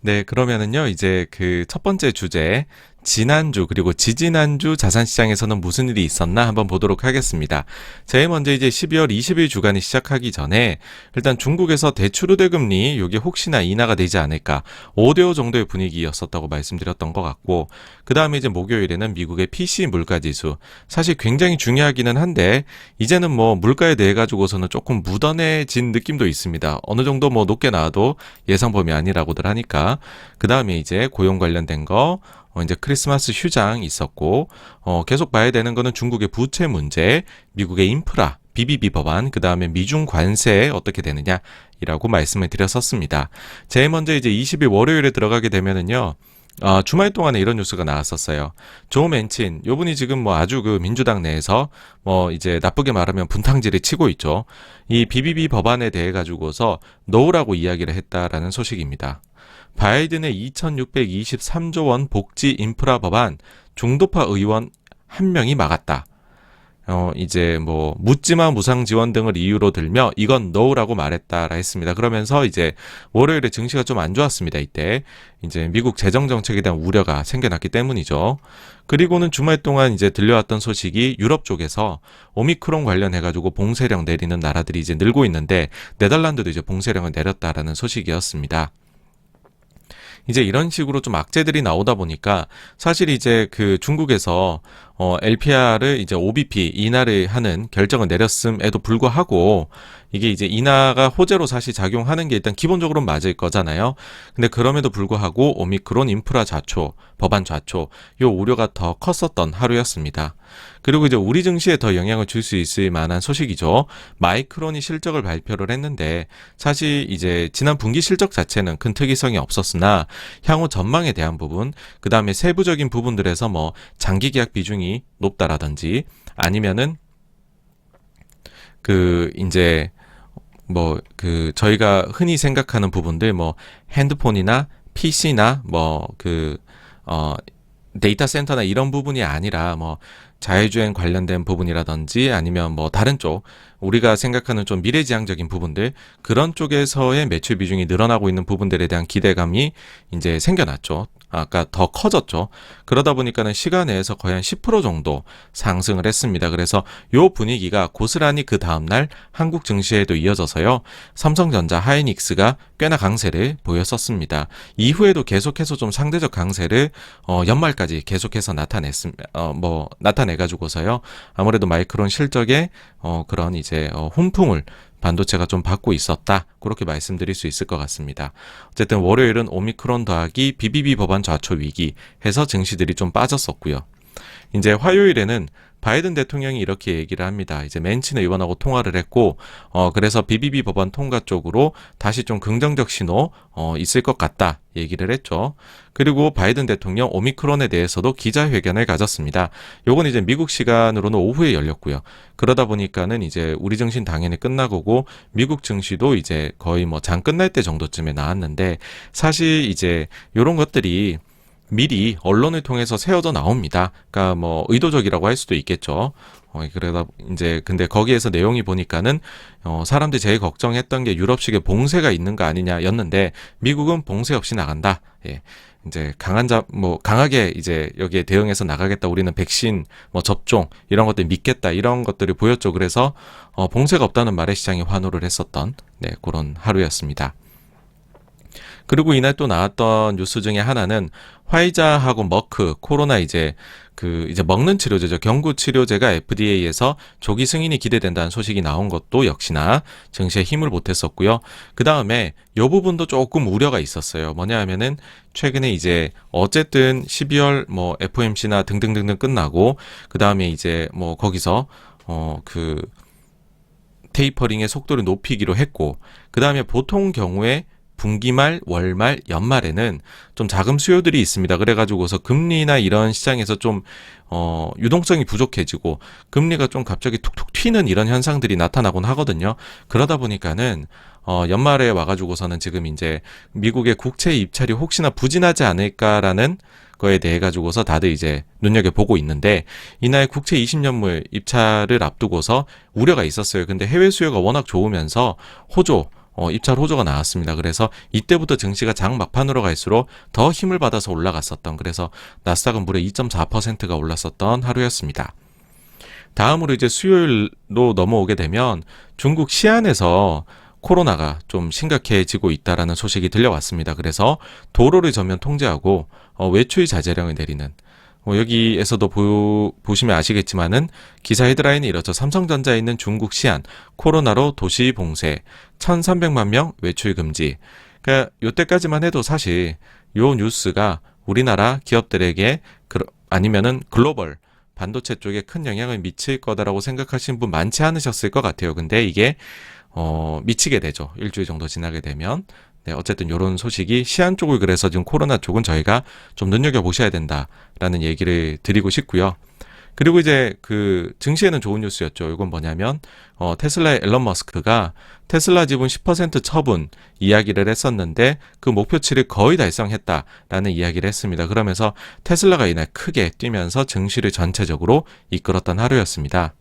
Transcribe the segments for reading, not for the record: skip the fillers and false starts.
네, 그러면은요, 이제 그 첫 번째 주제, 지난주 그리고 지지난주 자산시장에서는 무슨 일이 있었나 한번 보도록 하겠습니다. 제일 먼저 이제 12월 20일 주간이 시작하기 전에 일단 중국에서 대출 우대금리 이게 혹시나 인하가 되지 않을까 5대5 정도의 분위기였었다고 말씀드렸던 것 같고, 그 다음에 이제 목요일에는 미국의 PC 물가지수, 사실 굉장히 중요하기는 한데 이제는 뭐 물가에 대해 가지고서는 조금 묻어내진 느낌도 있습니다. 어느 정도 뭐 높게 나와도 예상 범위 아니라고들 하니까. 그 다음에 이제 고용 관련된 거, 이제 크리스마스 휴장 있었고, 계속 봐야 되는 거는 중국의 부채 문제, 미국의 인프라, BBB 법안, 그 다음에 미중 관세 어떻게 되느냐이라고 말씀을 드렸었습니다. 제일 먼저 이제 20일 월요일에 들어가게 되면은요, 주말 동안에 이런 뉴스가 나왔었어요. 조 맨친, 요분이 지금 뭐 아주 그 민주당 내에서 뭐 이제 나쁘게 말하면 분탕질을 치고 있죠. 이 BBB 법안에 대해 가지고서 노라고 이야기를 했다라는 소식입니다. 바이든의 2623조 원 복지 인프라 법안 중도파 의원 한 명이 막았다. 이제 뭐 묻지마 무상 지원 등을 이유로 들며 이건 노라고 말했다라 했습니다. 그러면서 이제 월요일에 증시가 좀 안 좋았습니다. 이때 이제 미국 재정 정책에 대한 우려가 생겨났기 때문이죠. 그리고는 주말 동안 이제 들려왔던 소식이 유럽 쪽에서 오미크론 관련해가지고 봉쇄령 내리는 나라들이 이제 늘고 있는데 네덜란드도 이제 봉쇄령을 내렸다라는 소식이었습니다. 이제 이런 식으로 좀 악재들이 나오다 보니까 사실 이제 그 중국에서 LPR을 이제 OBP 인하를 하는 결정을 내렸음에도 불구하고 이게 이제 인하가 호재로 사실 작용하는 게 일단 기본적으로는 맞을 거잖아요. 근데 그럼에도 불구하고 오미크론 인프라 좌초, 법안 좌초, 요 우려가 더 컸었던 하루였습니다. 그리고 이제 우리 증시에 더 영향을 줄 수 있을 만한 소식이죠. 마이크론이 실적을 발표를 했는데 사실 이제 지난 분기 실적 자체는 큰 특이성이 없었으나 향후 전망에 대한 부분, 그 다음에 세부적인 부분들에서 뭐 장기 계약 비중이 높다라든지 아니면은 그 이제 뭐 그 저희가 흔히 생각하는 부분들 뭐 핸드폰이나 PC나 뭐 그 데이터 센터나 이런 부분이 아니라 뭐 자율주행 관련된 부분이라든지 아니면 뭐 다른 쪽 우리가 생각하는 좀 미래지향적인 부분들, 그런 쪽에서의 매출 비중이 늘어나고 있는 부분들에 대한 기대감이 이제 생겨났죠. 아까 더 커졌죠. 그러다 보니까는 시간 내에서 거의 한 10% 정도 상승을 했습니다. 그래서 요 분위기가 고스란히 그 다음날 한국 증시에도 이어져서요. 삼성전자, 하이닉스가 꽤나 강세를 보였었습니다. 이후에도 계속해서 좀 상대적 강세를 연말까지 계속해서 나타내가지고서요. 아무래도 마이크론 실적에 그런 이제 훈풍을 반도체가 좀 받고 있었다. 그렇게 말씀드릴 수 있을 것 같습니다. 어쨌든 월요일은 오미크론 더하기 BBB 법안 좌초 위기 해서 증시들이 좀 빠졌었고요. 이제 화요일에는 바이든 대통령이 이렇게 얘기를 합니다. 이제 맨친 의원하고 통화를 했고, 그래서 BBB 법안 통과 쪽으로 다시 좀 긍정적 신호 있을 것 같다 얘기를 했죠. 그리고 바이든 대통령 오미크론에 대해서도 기자회견을 가졌습니다. 요건 이제 미국 시간으로는 오후에 열렸고요. 그러다 보니까는 이제 우리 증시 당연히 끝나고고 미국 증시도 이제 거의 뭐 장 끝날 때 정도쯤에 나왔는데, 사실 이제 요런 것들이 미리 언론을 통해서 세워져 나옵니다. 그러니까 뭐 의도적이라고 할 수도 있겠죠. 그러다 이제 근데 거기에서 내용이 보니까는 사람들이 제일 걱정했던 게 유럽식의 봉쇄가 있는 거 아니냐였는데 미국은 봉쇄 없이 나간다. 예. 이제 강하게 이제 여기에 대응해서 나가겠다. 우리는 백신 뭐 접종 이런 것들 믿겠다. 이런 것들이 보였죠. 그래서 봉쇄가 없다는 말에 시장이 환호를 했었던 그런 하루였습니다. 그리고 이날 또 나왔던 뉴스 중에 하나는 화이자하고 머크, 코로나 이제 먹는 치료제죠. 경구 치료제가 FDA에서 조기 승인이 기대된다는 소식이 나온 것도 역시나 증시에 힘을 보탰었고요. 그 다음에 이 부분도 조금 우려가 있었어요. 뭐냐 하면은 최근에 이제 어쨌든 12월 뭐 FOMC나 등등등등 끝나고 그 다음에 이제 뭐 거기서 테이퍼링의 속도를 높이기로 했고, 그 다음에 보통 경우에 분기말, 월말, 연말에는 좀 자금 수요들이 있습니다. 그래가지고서 금리나 이런 시장에서 좀 유동성이 부족해지고 금리가 좀 갑자기 툭툭 튀는 이런 현상들이 나타나곤 하거든요. 그러다 보니까는 연말에 와가지고서는 지금 이제 미국의 국채 입찰이 혹시나 부진하지 않을까라는 거에 대해 가지고서 다들 이제 눈여겨보고 있는데, 이날 국채 20년물 입찰을 앞두고서 우려가 있었어요. 근데 해외 수요가 워낙 좋으면서 호조 입찰 호조가 나왔습니다. 그래서 이때부터 증시가 장 막판으로 갈수록 더 힘을 받아서 올라갔었던, 그래서 나스닥은 무려 2.4%가 올랐었던 하루였습니다. 다음으로 이제 수요일로 넘어오게 되면 중국 시안에서 코로나가 좀 심각해지고 있다라는 소식이 들려왔습니다. 그래서 도로를 전면 통제하고 외출 자제령을 내리는, 여기에서도 보시면 아시겠지만은 기사 헤드라인이 이렇죠. 삼성전자에 있는 중국 시안 코로나로 도시 봉쇄 1,300만 명 외출 금지. 그러니까 요때까지만 해도 사실 요 뉴스가 우리나라 기업들에게 아니면은 글로벌 반도체 쪽에 큰 영향을 미칠 거다라고 생각하시는 분 많지 않으셨을 것 같아요. 근데 이게 미치게 되죠. 일주일 정도 지나게 되면. 네, 어쨌든 이런 소식이 시안 쪽을, 그래서 지금 코로나 쪽은 저희가 좀 눈여겨보셔야 된다라는 얘기를 드리고 싶고요. 그리고 이제 그 증시에는 좋은 뉴스였죠. 이건 뭐냐면 테슬라의 앨런 머스크가 테슬라 지분 10% 처분 이야기를 했었는데 그 목표치를 거의 달성했다라는 이야기를 했습니다. 그러면서 테슬라가 이날 크게 뛰면서 증시를 전체적으로 이끌었던 하루였습니다.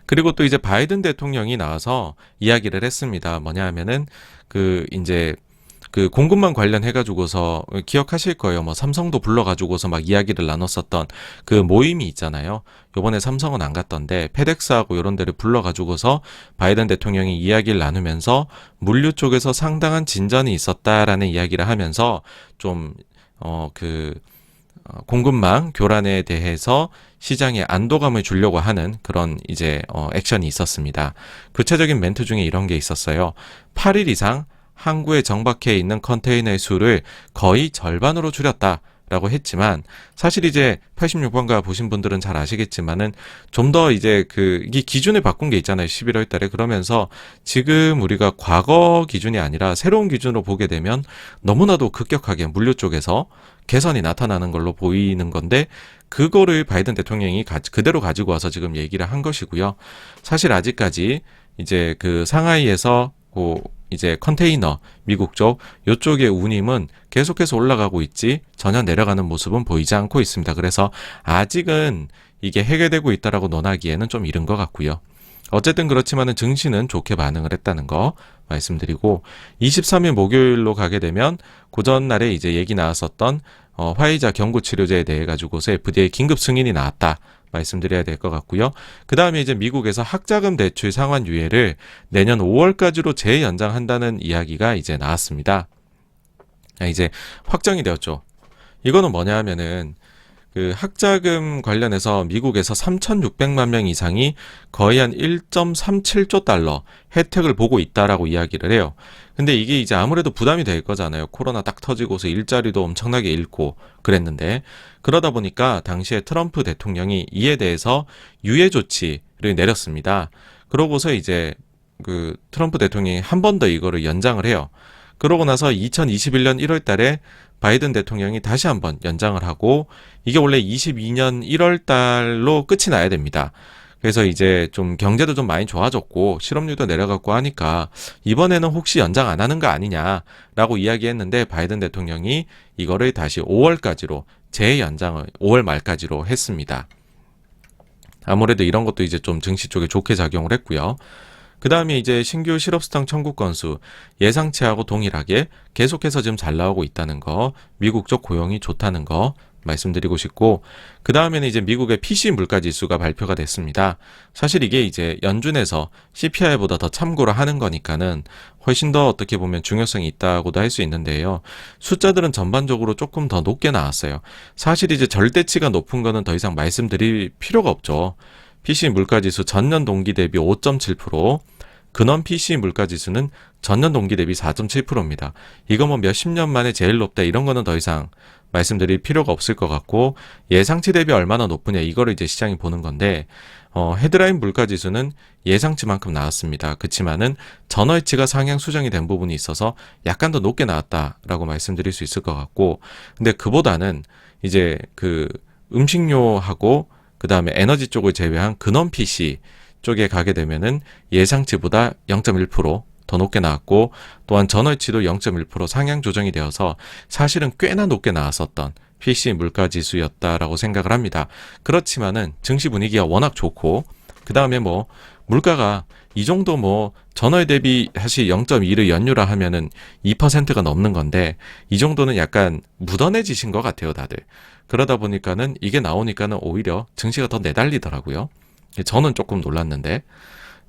그리고 또 이제 바이든 대통령이 나와서 이야기를 했습니다. 뭐냐 하면은 이제 공급망 관련해가지고서 기억하실 거예요. 뭐 삼성도 불러가지고서 막 이야기를 나눴었던 그 모임이 있잖아요. 요번에 삼성은 안 갔던데 페덱스하고 이런 데를 불러가지고서 바이든 대통령이 이야기를 나누면서 물류 쪽에서 상당한 진전이 있었다라는 이야기를 하면서 좀 공급망 교란에 대해서 시장에 안도감을 주려고 하는 그런 이제 액션이 있었습니다. 구체적인 멘트 중에 이런 게 있었어요. 8일 이상 항구에 정박해 있는 컨테이너의 수를 거의 절반으로 줄였다라고 했지만, 사실 이제 86번가 보신 분들은 잘 아시겠지만은 좀 더 이제 이게 기준을 바꾼 게 있잖아요. 11월 달에. 그러면서 지금 우리가 과거 기준이 아니라 새로운 기준으로 보게 되면 너무나도 급격하게 물류 쪽에서 개선이 나타나는 걸로 보이는 건데, 그거를 바이든 대통령이 그대로 가지고 와서 지금 얘기를 한 것이고요. 사실 아직까지 이제 상하이에서 이제 컨테이너 미국 쪽 요쪽의 운임은 계속해서 올라가고 있지 전혀 내려가는 모습은 보이지 않고 있습니다. 그래서 아직은 이게 해결되고 있다라고 논하기에는 좀 이른 것 같고요. 어쨌든 그렇지만은 증시는 좋게 반응을 했다는 거 말씀드리고, 23일 목요일로 가게 되면 고전날에 이제 얘기 나왔었던 화이자 경구치료제에 대해 가지고서 FDA 긴급 승인이 나왔다 말씀드려야 될 것 같고요. 그 다음에 이제 미국에서 학자금 대출 상환 유예를 내년 5월까지로 재연장한다는 이야기가 이제 나왔습니다. 이제 확정이 되었죠. 이거는 뭐냐 하면은 학자금 관련해서 미국에서 3,600만 명 이상이 거의 한 1.37조 달러 혜택을 보고 있다라고 이야기를 해요. 근데 이게 이제 아무래도 부담이 될 거잖아요. 코로나 딱 터지고서 일자리도 엄청나게 잃고 그랬는데, 그러다 보니까 당시에 트럼프 대통령이 이에 대해서 유예 조치를 내렸습니다. 그러고서 이제 트럼프 대통령이 한 번 더 이거를 연장을 해요. 그러고 나서 2021년 1월 달에 바이든 대통령이 다시 한번 연장을 하고, 이게 원래 22년 1월 달로 끝이 나야 됩니다. 그래서 이제 좀 경제도 좀 많이 좋아졌고 실업률도 내려갔고 하니까 이번에는 혹시 연장 안 하는 거 아니냐라고 이야기했는데, 바이든 대통령이 이거를 다시 5월까지로 재연장을 5월 말까지로 했습니다. 아무래도 이런 것도 이제 좀 증시 쪽에 좋게 작용을 했고요. 그 다음에 이제 신규 실업수당 청구 건수 예상치하고 동일하게 계속해서 지금 잘 나오고 있다는 거, 미국 쪽 고용이 좋다는 거 말씀드리고 싶고, 그 다음에는 이제 미국의 PC 물가지수가 발표가 됐습니다. 사실 이게 이제 연준에서 CPI보다 더 참고를 하는 거니까는 훨씬 더 어떻게 보면 중요성이 있다고도 할 수 있는데요. 숫자들은 전반적으로 조금 더 높게 나왔어요. 사실 이제 절대치가 높은 거는 더 이상 말씀드릴 필요가 없죠. PC 물가지수 전년 동기 대비 5.7%, 근원 PC 물가지수는 전년 동기 대비 4.7%입니다. 이거 뭐 몇십 년 만에 제일 높다 이런 거는 더 이상 말씀드릴 필요가 없을 것 같고, 예상치 대비 얼마나 높으냐 이거를 이제 시장이 보는 건데, 헤드라인 물가지수는 예상치만큼 나왔습니다. 그치만은 전월치가 상향 수정이 된 부분이 있어서 약간 더 높게 나왔다라고 말씀드릴 수 있을 것 같고, 근데 그보다는 이제 음식료하고 그 다음에 에너지 쪽을 제외한 근원 PC 쪽에 가게 되면은 예상치보다 0.1% 더 높게 나왔고, 또한 전월치도 0.1% 상향 조정이 되어서 사실은 꽤나 높게 나왔었던 PC 물가지수였다라고 생각을 합니다. 그렇지만은 증시 분위기가 워낙 좋고 그 다음에 뭐 물가가 이 정도 뭐 전월 대비 다시 0.2를 연유라 하면은 2%가 넘는 건데 이 정도는 약간 묻어내지신 것 같아요, 다들. 그러다 보니까는 이게 나오니까는 오히려 증시가 더 내달리더라고요. 저는 조금 놀랐는데.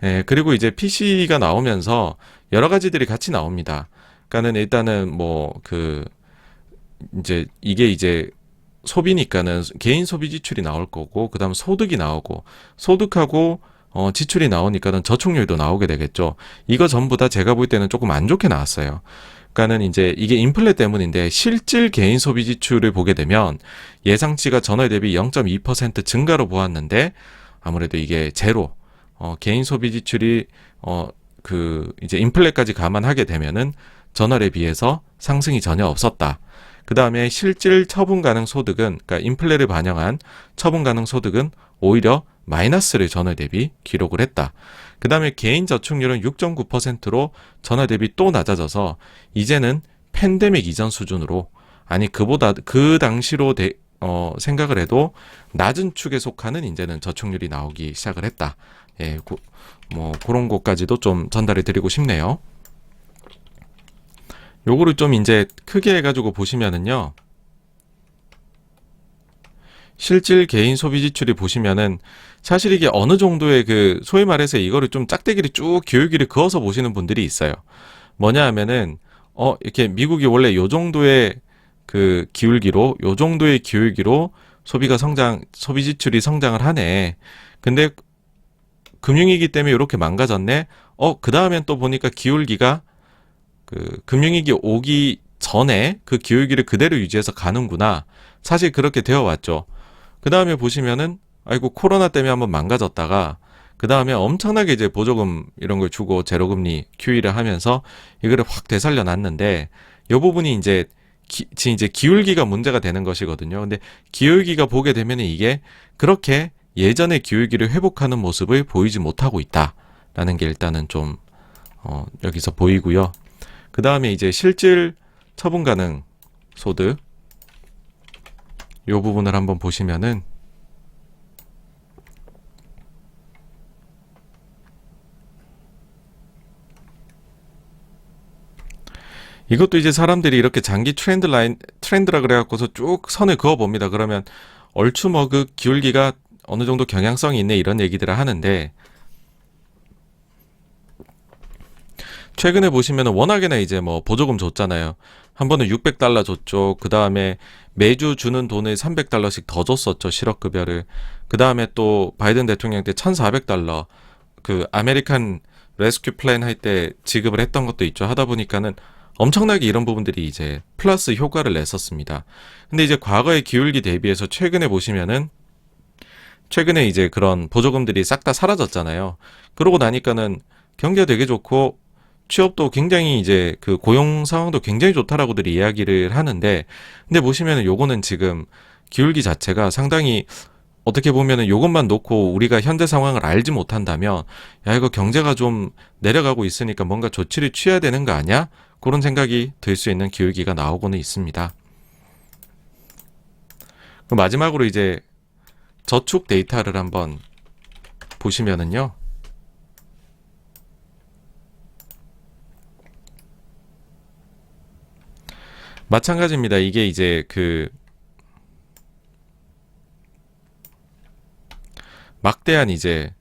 예, 그리고 이제 PC가 나오면서 여러 가지들이 같이 나옵니다. 그러니까는 일단은 뭐 이제 이게 이제 소비니까는 개인 소비 지출이 나올 거고, 그 다음 소득이 나오고, 소득하고 지출이 나오니까는 저축률도 나오게 되겠죠. 이거 전부 다 제가 볼 때는 조금 안 좋게 나왔어요. 그러니까는 이제 이게 인플레 때문인데 실질 개인 소비 지출을 보게 되면 예상치가 전월 대비 0.2% 증가로 보았는데 아무래도 이게 제로, 개인 소비 지출이 이제 인플레까지 감안하게 되면은 전월에 비해서 상승이 전혀 없었다. 그 다음에 실질 처분 가능 소득은, 그러니까 인플레를 반영한 처분 가능 소득은 오히려 마이너스를 전월 대비 기록을 했다. 그 다음에 개인 저축률은 6.9%로 전월 대비 또 낮아져서 이제는 팬데믹 이전 수준으로, 아니 그보다 그 당시로 생각을 해도 낮은 축에 속하는 이제는 저축률이 나오기 시작을 했다. 예, 뭐 그런 것까지도 좀 전달해 드리고 싶네요. 요거를 좀 이제 크게 해가지고 보시면은요. 실질 개인 소비 지출이 보시면은 사실 이게 어느 정도의 소위 말해서 이거를 좀 짝대기를 쭉 기울기를 그어서 보시는 분들이 있어요. 뭐냐 하면은 이렇게 미국이 원래 요 정도의 요 정도의 기울기로 소비 지출이 성장을 하네. 근데 금융위기 때문에 이렇게 망가졌네. 그 다음엔 또 보니까 기울기가 금융위기 오기 전에 그 기울기를 그대로 유지해서 가는구나. 사실 그렇게 되어 왔죠. 그 다음에 보시면은, 아이고, 코로나 때문에 한번 망가졌다가, 그 다음에 엄청나게 이제 보조금 이런 걸 주고 제로금리 QE를 하면서 이거를 확 되살려 놨는데, 이 부분이 이제 기울기가 문제가 되는 것이거든요. 근데 기울기가 보게 되면 이게 그렇게 예전의 기울기를 회복하는 모습을 보이지 못하고 있다라는 게 일단은 좀, 여기서 보이고요. 그 다음에 이제 실질 처분 가능 소득 요 부분을 한번 보시면은 이것도 이제 사람들이 이렇게 장기 트렌드라 그래갖고서 쭉 선을 그어 봅니다. 그러면 얼추 뭐 기울기가 어느 정도 경향성이 있네 이런 얘기들을 하는데 최근에 보시면 워낙에나 이제 뭐 보조금 줬잖아요. 한 번은 $600 줬죠. 그 다음에 매주 주는 돈을 $300씩 더 줬었죠. 실업급여를. 그 다음에 또 바이든 대통령 때 $1,400 아메리칸 레스큐 플랜 할 때 지급을 했던 것도 있죠. 하다 보니까는 엄청나게 이런 부분들이 이제 플러스 효과를 냈었습니다. 근데 이제 과거의 기울기 대비해서 최근에 보시면은 최근에 이제 그런 보조금들이 싹 다 사라졌잖아요. 그러고 나니까는 경기가 되게 좋고 취업도 굉장히 이제 고용 상황도 굉장히 좋다라고들 이야기를 하는데 근데 보시면은 요거는 지금 기울기 자체가 상당히 어떻게 보면은 요것만 놓고 우리가 현재 상황을 알지 못한다면 야 이거 경제가 좀 내려가고 있으니까 뭔가 조치를 취해야 되는 거 아니야? 그런 생각이 들 수 있는 기울기가 나오고는 있습니다. 그럼 마지막으로 이제 저축 데이터를 한번 보시면은요. 마찬가지입니다. 이게 이제 막대한 이제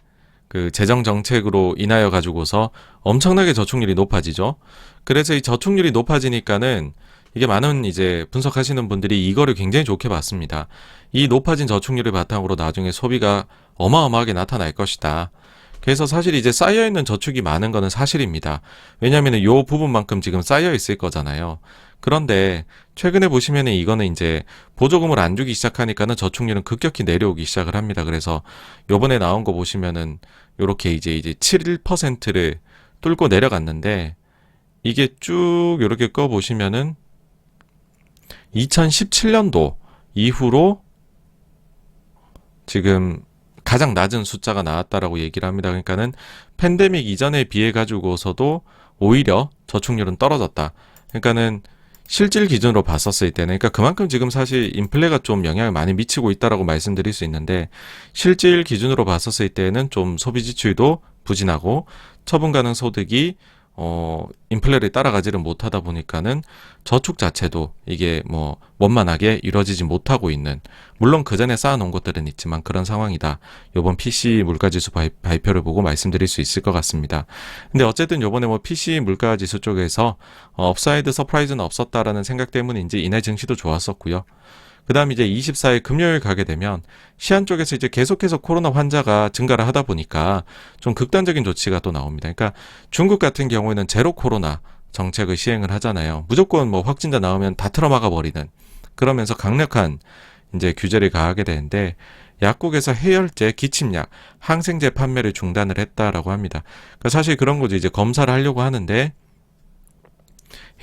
재정 정책으로 인하여 가지고서 엄청나게 저축률이 높아지죠. 그래서 이 저축률이 높아지니까는 이게 많은 이제 분석하시는 분들이 이거를 굉장히 좋게 봤습니다. 이 높아진 저축률을 바탕으로 나중에 소비가 어마어마하게 나타날 것이다. 그래서 사실 이제 쌓여있는 저축이 많은 거는 사실입니다. 왜냐하면 이 부분만큼 지금 쌓여있을 거잖아요. 그런데 최근에 보시면은 이거는 이제 보조금을 안 주기 시작하니까는 저축률은 급격히 내려오기 시작을 합니다. 그래서 요번에 나온 거 보시면은 요렇게 이제 7%를 뚫고 내려갔는데 이게 쭉 요렇게 꺼 보시면은 2017년도 이후로 지금 가장 낮은 숫자가 나왔다라고 얘기를 합니다. 그러니까는 팬데믹 이전에 비해 가지고서도 오히려 저축률은 떨어졌다. 그러니까는 실질 기준으로 봤었을 때는, 그러니까 그만큼 지금 사실 인플레가 좀 영향을 많이 미치고 있다라고 말씀드릴 수 있는데, 실질 기준으로 봤었을 때는 좀 소비 지출도 부진하고 처분 가능 소득이 인플레를 따라가지를 못하다 보니까는 저축 자체도 이게 뭐 원만하게 이루어지지 못하고 있는, 물론 그 전에 쌓아놓은 것들은 있지만 그런 상황이다. 요번 PC 물가지수 발표를 보고 말씀드릴 수 있을 것 같습니다. 근데 어쨌든 요번에 뭐 PC 물가지수 쪽에서 업사이드 서프라이즈는 없었다라는 생각 때문인지 이날 증시도 좋았었고요. 그 다음 이제 24일 금요일 가게 되면 시안 쪽에서 이제 계속해서 코로나 환자가 증가를 하다 보니까 좀 극단적인 조치가 또 나옵니다. 그러니까 중국 같은 경우에는 제로 코로나 정책을 시행을 하잖아요. 무조건 뭐 확진자 나오면 다 틀어막아 버리는, 그러면서 강력한 이제 규제를 가하게 되는데, 약국에서 해열제, 기침약, 항생제 판매를 중단을 했다라고 합니다. 그러니까 사실 그런 거죠. 이제 검사를 하려고 하는데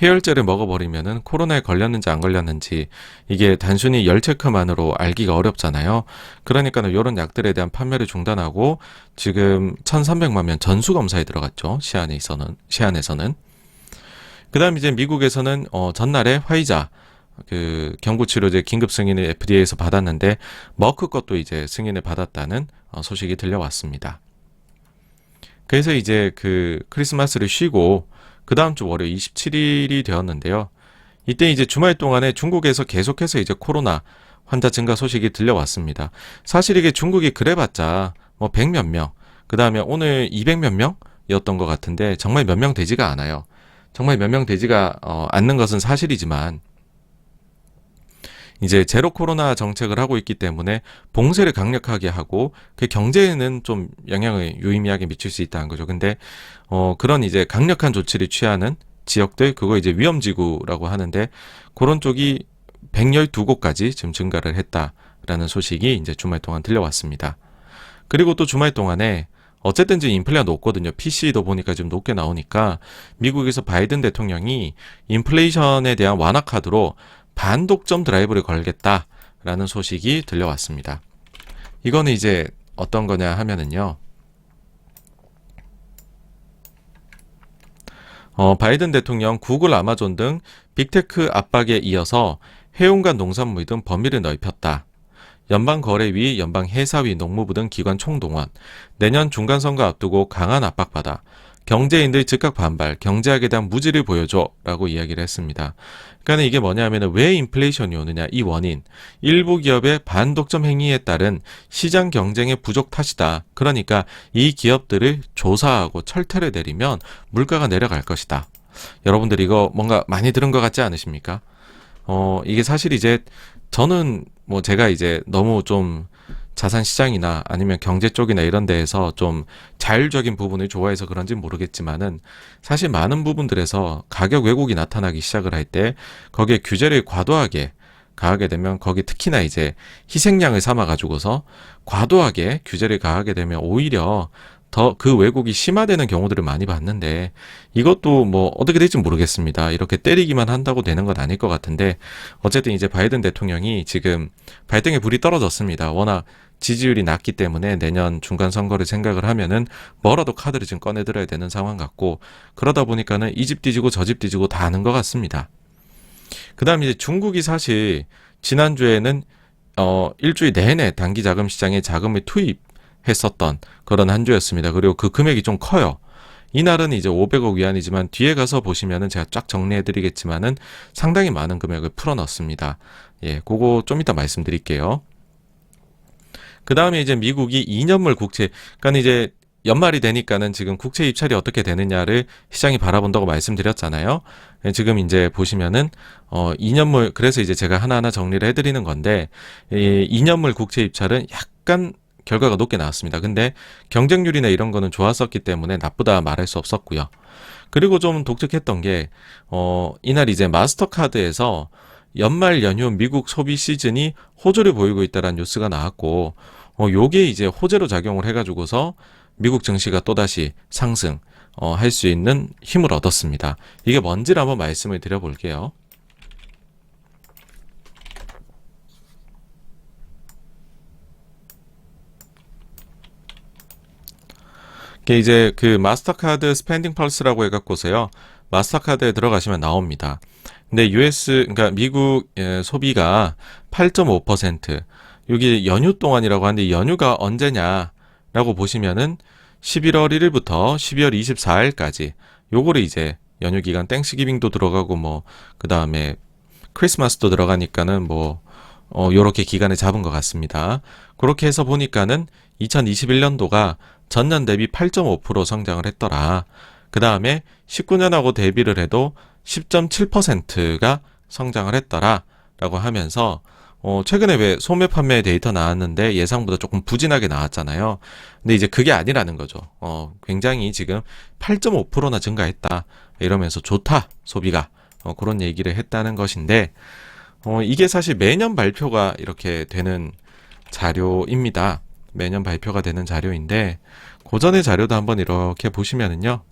해열제를 먹어버리면은 코로나에 걸렸는지 안 걸렸는지 이게 단순히 열 체크만으로 알기가 어렵잖아요. 그러니까는 이런 약들에 대한 판매를 중단하고 지금 1,300만 명 전수 검사에 들어갔죠. 시안에서는. 그다음 이제 미국에서는 전날에 화이자 그 경구치료제 긴급 승인을 FDA에서 받았는데 머크 것도 이제 승인을 받았다는 소식이 들려왔습니다. 그래서 이제 그 크리스마스를 쉬고 그 다음 주 월요일 27일이 되었는데요. 이때 이제 주말 동안에 중국에서 계속해서 이제 코로나 환자 증가 소식이 들려왔습니다. 사실 이게 중국이 그래봤자 뭐 100몇 명, 그 다음에 오늘 200몇 명이었던 것 같은데 정말 몇 명 되지가 않아요. 정말 몇 명 되지가 않는 것은 사실이지만 이제 제로 코로나 정책을 하고 있기 때문에 봉쇄를 강력하게 하고 그 경제에는 좀 영향을 유의미하게 미칠 수 있다는 거죠. 근데 그런 이제 강력한 조치를 취하는 지역들, 그거 이제 위험지구라고 하는데 그런 쪽이 112곳까지 지금 증가를 했다라는 소식이 이제 주말 동안 들려왔습니다. 그리고 또 주말 동안에 어쨌든 지금 인플레가 높거든요. PC도 보니까 좀 높게 나오니까 미국에서 바이든 대통령이 인플레이션에 대한 완화 카드로 반독점 드라이브를 걸겠다라는 소식이 들려왔습니다. 이거는 이제 어떤 거냐 하면은요. 바이든 대통령 구글, 아마존 등 빅테크 압박에 이어서 해운과 농산물 등 범위를 넓혔다. 연방거래위, 연방해사위, 농무부 등 기관 총동원, 내년 중간선거 앞두고 강한 압박받아 경제인들 즉각 반발, 경제학에 대한 무지를 보여줘 라고 이야기를 했습니다. 그러니까 이게 뭐냐면 왜 인플레이션이 오느냐, 이 원인, 일부 기업의 반독점 행위에 따른 시장 경쟁의 부족 탓이다. 그러니까 이 기업들을 조사하고 철퇴를 내리면 물가가 내려갈 것이다. 여러분들 이거 뭔가 많이 들은 것 같지 않으십니까? 이게 사실 이제 저는 뭐 제가 이제 너무 좀 자산 시장이나 아니면 경제 쪽이나 이런 데에서 좀 자율적인 부분을 좋아해서 그런지는 모르겠지만은 사실 많은 부분들에서 가격 왜곡이 나타나기 시작을 할 때 거기에 규제를 과도하게 가하게 되면 거기 특히나 이제 희생양을 삼아 가지고서 과도하게 규제를 가하게 되면 오히려 더 그 왜곡이 심화되는 경우들을 많이 봤는데 이것도 뭐 어떻게 될지 모르겠습니다. 이렇게 때리기만 한다고 되는 건 아닐 것 같은데 어쨌든 이제 바이든 대통령이 지금 발등에 불이 떨어졌습니다. 워낙 지지율이 낮기 때문에 내년 중간 선거를 생각을 하면은 뭐라도 카드를 좀 꺼내들어야 되는 상황 같고 그러다 보니까는 이 집 뒤지고 저 집 뒤지고 다 하는 것 같습니다. 그다음 이제 중국이 사실 지난주에는 일주일 내내 단기 자금 시장에 자금을 투입했었던 그런 한 주였습니다. 그리고 그 금액이 좀 커요. 이날은 이제 500억 위안이지만 뒤에 가서 보시면은 제가 쫙 정리해드리겠지만은 상당히 많은 금액을 풀어넣습니다. 예, 그거 좀 이따 말씀드릴게요. 그 다음에 이제 미국이 2년물 국채, 그러니까 이제 연말이 되니까는 지금 국채 입찰이 어떻게 되느냐를 시장이 바라본다고 말씀드렸잖아요. 예, 지금 이제 보시면은 2년물, 그래서 이제 제가 하나하나 정리를 해드리는 건데 이 2년물 국채 입찰은 약간 결과가 높게 나왔습니다. 근데 경쟁률이나 이런 거는 좋았었기 때문에 나쁘다 말할 수 없었고요. 그리고 좀 독특했던 게 이날 이제 마스터카드에서 연말 연휴 미국 소비 시즌이 호조를 보이고 있다는 뉴스가 나왔고 요게 이제 호재로 작용을 해가지고서 미국 증시가 또다시 상승 할 수 있는 힘을 얻었습니다. 이게 뭔지를 한번 말씀을 드려볼게요. 이게 이제 그 마스터카드 스펜딩 펄스라고 해갖고서요. 마스터카드에 들어가시면 나옵니다. 근데 그러니까 미국 소비가 8.5%, 여기 연휴 동안이라고 하는데 연휴가 언제냐라고 보시면은 11월 1일부터 12월 24일까지 요거를 이제 연휴 기간 땡스기빙도 들어가고 뭐 그다음에 크리스마스도 들어가니까는 뭐 요렇게 기간을 잡은 것 같습니다. 그렇게 해서 보니까는 2021년도가 전년 대비 8.5% 성장을 했더라. 그 다음에 19년하고 대비를 해도 10.7%가 성장을 했더라. 라고 하면서, 최근에 왜 소매 판매 데이터 나왔는데 예상보다 조금 부진하게 나왔잖아요. 근데 이제 그게 아니라는 거죠. 굉장히 지금 8.5%나 증가했다. 이러면서 좋다, 소비가. 그런 얘기를 했다는 것인데, 이게 사실 매년 발표가 이렇게 되는 자료입니다. 매년 발표가 되는 자료인데, 고전의 자료도 한번 이렇게 보시면은요,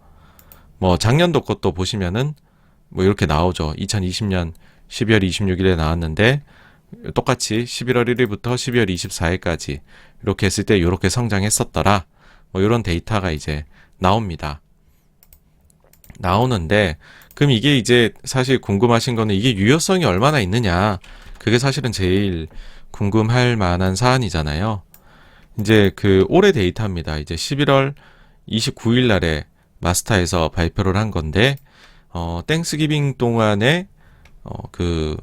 뭐 작년도 것도 보시면은 뭐 이렇게 나오죠. 2020년 12월 26일에 나왔는데 똑같이 11월 1일부터 12월 24일까지 이렇게 했을 때 이렇게 성장했었더라. 뭐 이런 데이터가 이제 나옵니다. 나오는데 그럼 이게 이제 사실 궁금하신 거는 이게 유효성이 얼마나 있느냐. 그게 사실은 제일 궁금할 만한 사안이잖아요. 이제 그 올해 데이터입니다. 이제 11월 29일 날에 마스타에서 발표를 한 건데, 땡스기빙 동안에, 그,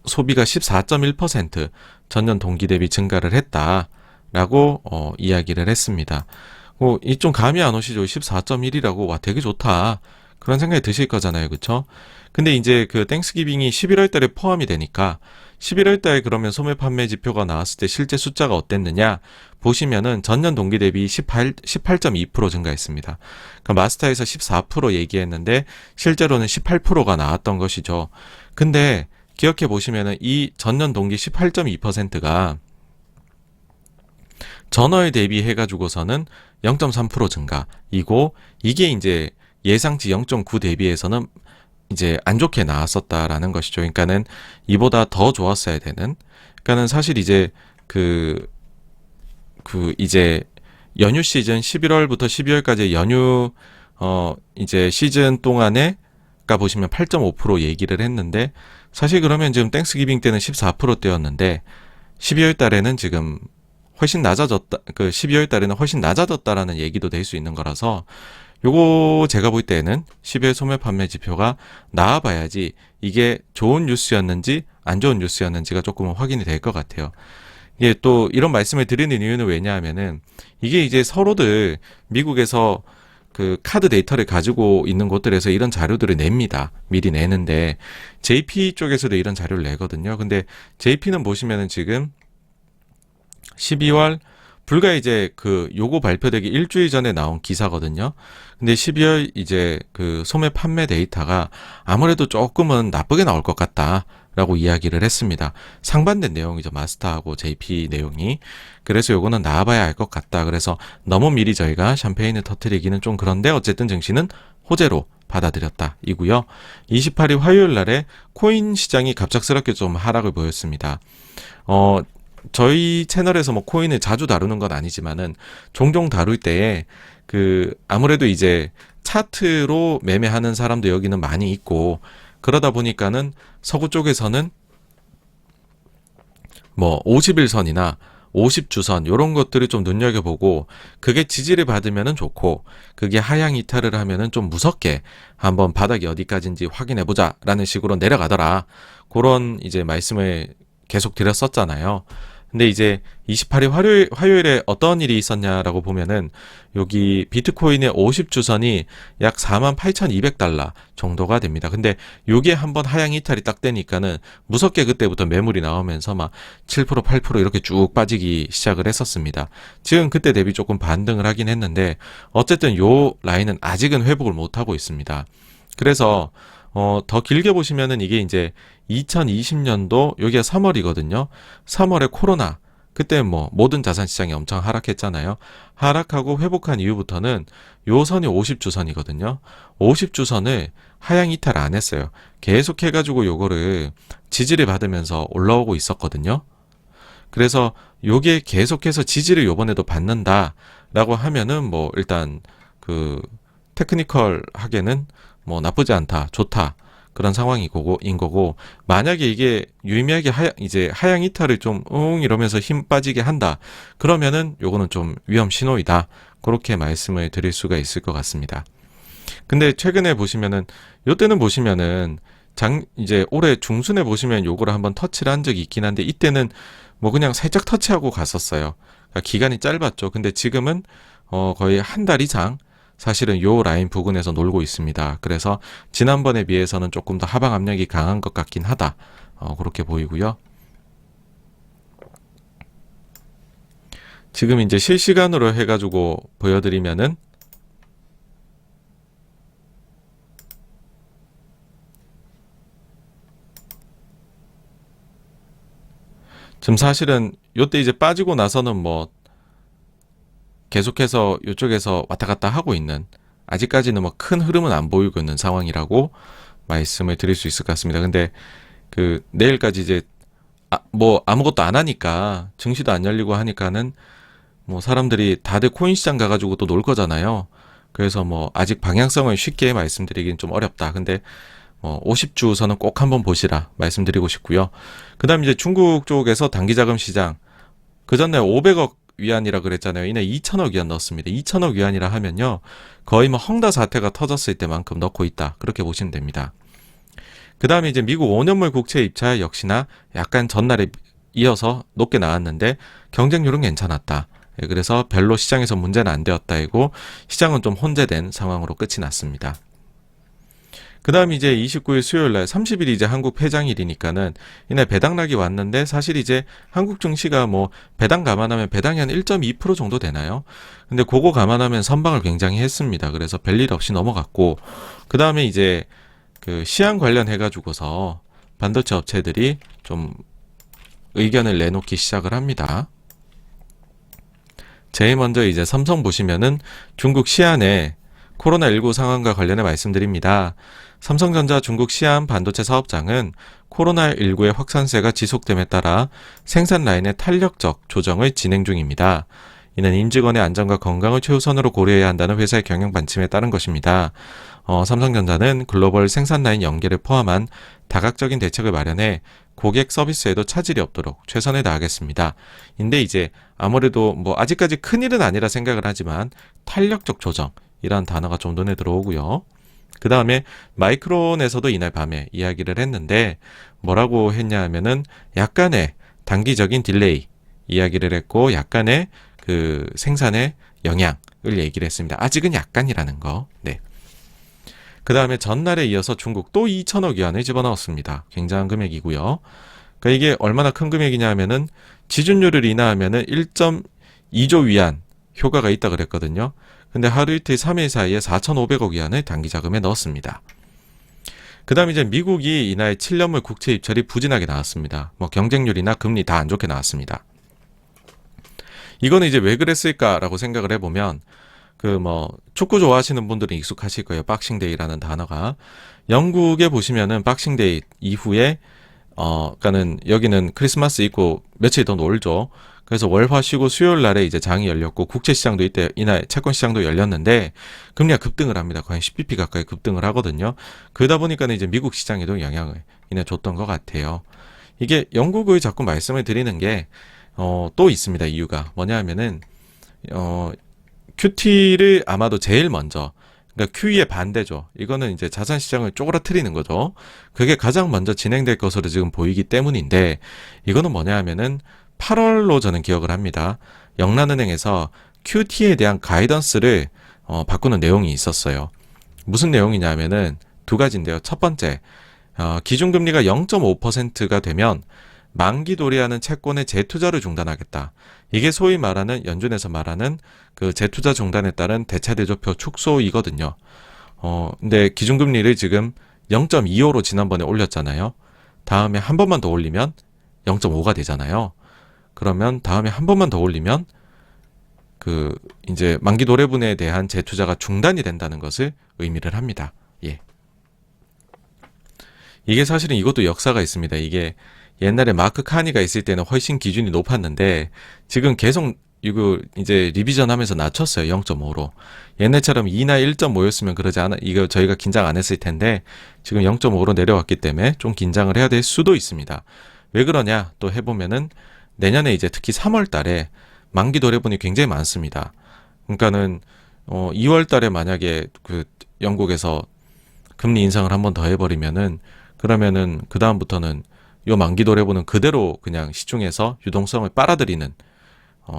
소비가 14.1% 전년 동기 대비 증가를 했다라고, 이야기를 했습니다. 이 좀 감이 안 오시죠? 14.1이라고, 와, 되게 좋다. 그런 생각이 드실 거잖아요. 그쵸? 근데 이제 그 땡스기빙이 11월 달에 포함이 되니까, 11월 달에 그러면 소매 판매 지표가 나왔을 때 실제 숫자가 어땠느냐 보시면은 전년 동기 대비 18.2% 증가했습니다. 그러니까 마스터에서 14% 얘기했는데 실제로는 18%가 나왔던 것이죠. 근데 기억해 보시면은 이 전년 동기 18.2%가 전월 대비해 가지고서는 0.3% 증가이고 이게 이제 예상치 0.9 대비해서는 이제 안 좋게 나왔었다라는 것이죠. 그러니까는 이보다 더 좋았어야 되는. 그러니까는 사실 이제 이제 연휴 시즌 11월부터 12월까지 연휴 이제 시즌 동안에 가 보시면 8.5% 얘기를 했는데 사실 그러면 지금 땡스기빙 때는 14%대였는데 12월 달에는 지금 훨씬 낮아졌다. 12월 달에는 훨씬 낮아졌다라는 얘기도 될 수 있는 거라서 요거 제가 볼 때는 12월 소매 판매 지표가 나와봐야지 이게 좋은 뉴스였는지 안 좋은 뉴스였는지가 조금은 확인이 될 것 같아요. 이게 또 이런 말씀을 드리는 이유는 왜냐하면은 이게 이제 서로들 미국에서 그 카드 데이터를 가지고 있는 곳들에서 이런 자료들을 냅니다. 미리 내는데 JP 쪽에서도 이런 자료를 내거든요. 근데 JP는 보시면은 지금 12월 불과 이제 요거 발표되기 일주일 전에 나온 기사거든요. 근데 12월 이제 그 소매 판매 데이터가 아무래도 조금은 나쁘게 나올 것 같다라고 이야기를 했습니다. 상반된 내용이죠. 마스터하고 JP 내용이. 그래서 요거는 나와봐야 알 것 같다. 그래서 너무 미리 저희가 샴페인을 터뜨리기는 좀 그런데 어쨌든 증시는 호재로 받아들였다. 이고요. 28일 화요일 날에 코인 시장이 갑작스럽게 좀 하락을 보였습니다. 저희 채널에서 뭐 코인을 자주 다루는 건 아니지만은 종종 다룰 때에 아무래도 이제 차트로 매매하는 사람도 여기는 많이 있고 그러다 보니까는 서구 쪽에서는 뭐 50일선이나 50주선 요런 것들을 좀 눈여겨보고 그게 지지를 받으면은 좋고 그게 하향 이탈을 하면은 좀 무섭게 한번 바닥이 어디까지인지 확인해보자 라는 식으로 내려가더라. 그런 이제 말씀을 계속 드렸었잖아요. 근데 이제 28일 화요일에 어떤 일이 있었냐라고 보면은 여기 비트코인의 50주선이 약 48,200달러 정도가 됩니다. 근데 요게 한번 하향 이탈이 딱 되니까는 무섭게 그때부터 매물이 나오면서 막 7%, 8% 이렇게 쭉 빠지기 시작을 했었습니다. 지금 그때 대비 조금 반등을 하긴 했는데 어쨌든 요 라인은 아직은 회복을 못 하고 있습니다. 그래서 더 길게 보시면은 이게 이제 2020년도 여기가 3월이거든요. 3월에 코로나 그때 뭐 모든 자산 시장이 엄청 하락했잖아요. 하락하고 회복한 이후부터는 요 선이 50주선이거든요. 50주선을 하향 이탈 안 했어요. 계속 해가지고 요거를 지지를 받으면서 올라오고 있었거든요. 그래서 요게 계속해서 지지를 요번에도 받는다라고 하면은 뭐 일단 테크니컬 하게는 뭐 나쁘지 않다, 좋다. 그런 상황인 거고, 만약에 이게 유의미하게 이제 하향 이탈을 좀 이러면서 힘 빠지게 한다. 그러면은 요거는 좀 위험 신호이다. 그렇게 말씀을 드릴 수가 있을 것 같습니다. 근데 최근에 보시면은 요때는 보시면은 이제 올해 중순에 보시면 요거를 한번 터치를 한 적이 있긴 한데, 이때는 뭐 그냥 살짝 터치하고 갔었어요. 그러니까 기간이 짧았죠. 근데 지금은 거의 한 달 이상 사실은 요 라인 부근에서 놀고 있습니다. 그래서 지난번에 비해서는 조금 더 하방 압력이 강한 것 같긴 하다. 그렇게 보이고요. 지금 이제 실시간으로 해가지고 보여드리면은 지금 사실은 요때 이제 빠지고 나서는 뭐 계속해서 이쪽에서 왔다 갔다 하고 있는, 아직까지는 뭐 큰 흐름은 안 보이고 있는 상황이라고 말씀을 드릴 수 있을 것 같습니다. 근데 그 내일까지 이제 뭐 아무것도 안 하니까, 증시도 안 열리고 하니까는 뭐 사람들이 다들 코인 시장 가가지고 또 놀 거잖아요. 그래서 뭐 아직 방향성을 쉽게 말씀드리긴 좀 어렵다. 근데 50주선은 꼭 한번 보시라 말씀드리고 싶고요. 그 다음 이제 중국 쪽에서 단기자금 시장, 그 전에 500억 위안이라 그랬잖아요. 이내 2천억 위안 넣었습니다. 2천억 위안이라 하면요, 거의 뭐 헝다 사태가 터졌을 때만큼 넣고 있다. 그렇게 보시면 됩니다. 그 다음에 이제 미국 5년물 국채 입찰 역시나 약간 전날에 이어서 높게 나왔는데 경쟁률은 괜찮았다. 그래서 별로 시장에서 문제는 안 되었다. 이고 시장은 좀 혼재된 상황으로 끝이 났습니다. 그 다음 이제 29일 수요일날 30일이 이제 한국 폐장일이니까는 이날 배당락이 왔는데, 사실 이제 한국 증시가 뭐 배당 감안하면 배당이 한 1.2% 정도 되나요? 근데 그거 감안하면 선방을 굉장히 했습니다. 그래서 별일 없이 넘어갔고, 그 다음에 이제 그 시황 관련해가지고서 반도체 업체들이 좀 의견을 내놓기 시작을 합니다. 제일 먼저 이제 삼성 보시면은 중국 시안에 코로나19 상황과 관련해 말씀드립니다. 삼성전자 중국 시안 반도체 사업장은 코로나19의 확산세가 지속됨에 따라 생산 라인의 탄력적 조정을 진행 중입니다. 이는 임직원의 안전과 건강을 최우선으로 고려해야 한다는 회사의 경영 방침에 따른 것입니다. 삼성전자는 글로벌 생산 라인 연계를 포함한 다각적인 대책을 마련해 고객 서비스에도 차질이 없도록 최선을 다하겠습니다. 근데 이제 아무래도 뭐 아직까지 큰일은 아니라 생각을 하지만 탄력적 조정, 이란 단어가 좀 눈에 들어오고요. 그 다음에 마이크론에서도 이날 밤에 이야기를 했는데, 뭐라고 했냐 하면은 약간의 단기적인 딜레이 이야기를 했고, 약간의 그 생산의 영향을 얘기를 했습니다. 아직은 약간이라는 거. 네. 그 다음에 전날에 이어서 중국 또 2천억 위안을 집어넣었습니다. 굉장한 금액이고요. 그러니까 이게 얼마나 큰 금액이냐 하면은 지준율을 인하하면은 1.2조 위안 효과가 있다 그랬거든요. 근데 하루 이틀 3일 사이에 4,500억 위안을 단기 자금에 넣었습니다. 그 다음에 이제 미국이 이날 7년물 국채 입찰이 부진하게 나왔습니다. 뭐 경쟁률이나 금리 다 안 좋게 나왔습니다. 이거는 이제 왜 그랬을까라고 생각을 해보면, 그 뭐 축구 좋아하시는 분들은 익숙하실 거예요. 박싱데이라는 단어가. 영국에 보시면은 박싱데이 이후에 그러니까는 여기는 크리스마스 있고 며칠 더 놀죠. 그래서 월화 쉬고 수요일 날에 이제 장이 열렸고, 국채 시장도 이때 이날 채권 시장도 열렸는데 금리가 급등을 합니다. 거의 10bp 가까이 급등을 하거든요. 그러다 보니까는 이제 미국 시장에도 영향을 이날 줬던 것 같아요. 이게 영국을 자꾸 말씀을 드리는 게 또 있습니다. 이유가 뭐냐 하면은 QT를 아마도 제일 먼저, 그러니까 QE의 반대죠. 이거는 이제 자산 시장을 쪼그라뜨리는 거죠. 그게 가장 먼저 진행될 것으로 지금 보이기 때문인데, 이거는 뭐냐 하면은 8월로 저는 기억을 합니다. 영란은행에서 QT에 대한 가이던스를 바꾸는 내용이 있었어요. 무슨 내용이냐면은 두 가지인데요. 첫 번째, 기준금리가 0.5%가 되면 만기 도래하는 채권의 재투자를 중단하겠다. 이게 소위 말하는, 연준에서 말하는 그 재투자 중단에 따른 대차대조표 축소이거든요. 근데 기준금리를 지금 0.25로 지난번에 올렸잖아요. 다음에 한 번만 더 올리면 0.5가 되잖아요. 그러면 다음에 한 번만 더 올리면 그 이제 만기 도래분에 대한 재투자가 중단이 된다는 것을 의미를 합니다. 예. 이게 사실은 이것도 역사가 있습니다. 이게 옛날에 마크 카니가 있을 때는 훨씬 기준이 높았는데 지금 계속 이거 이제 리비전 하면서 낮췄어요. 0.5로. 옛날처럼 2나 1.5였으면 그러지 않아, 이거 저희가 긴장 안 했을 텐데, 지금 0.5로 내려왔기 때문에 좀 긴장을 해야 될 수도 있습니다. 왜 그러냐? 또 해보면은, 내년에 이제 특히 3월 달에 만기 도래분이 굉장히 많습니다. 그러니까는, 2월 달에 만약에 그 영국에서 금리 인상을 한 번 더 해버리면은, 그러면은 그다음부터는 요 만기 도래분은 그대로 그냥 시중에서 유동성을 빨아들이는,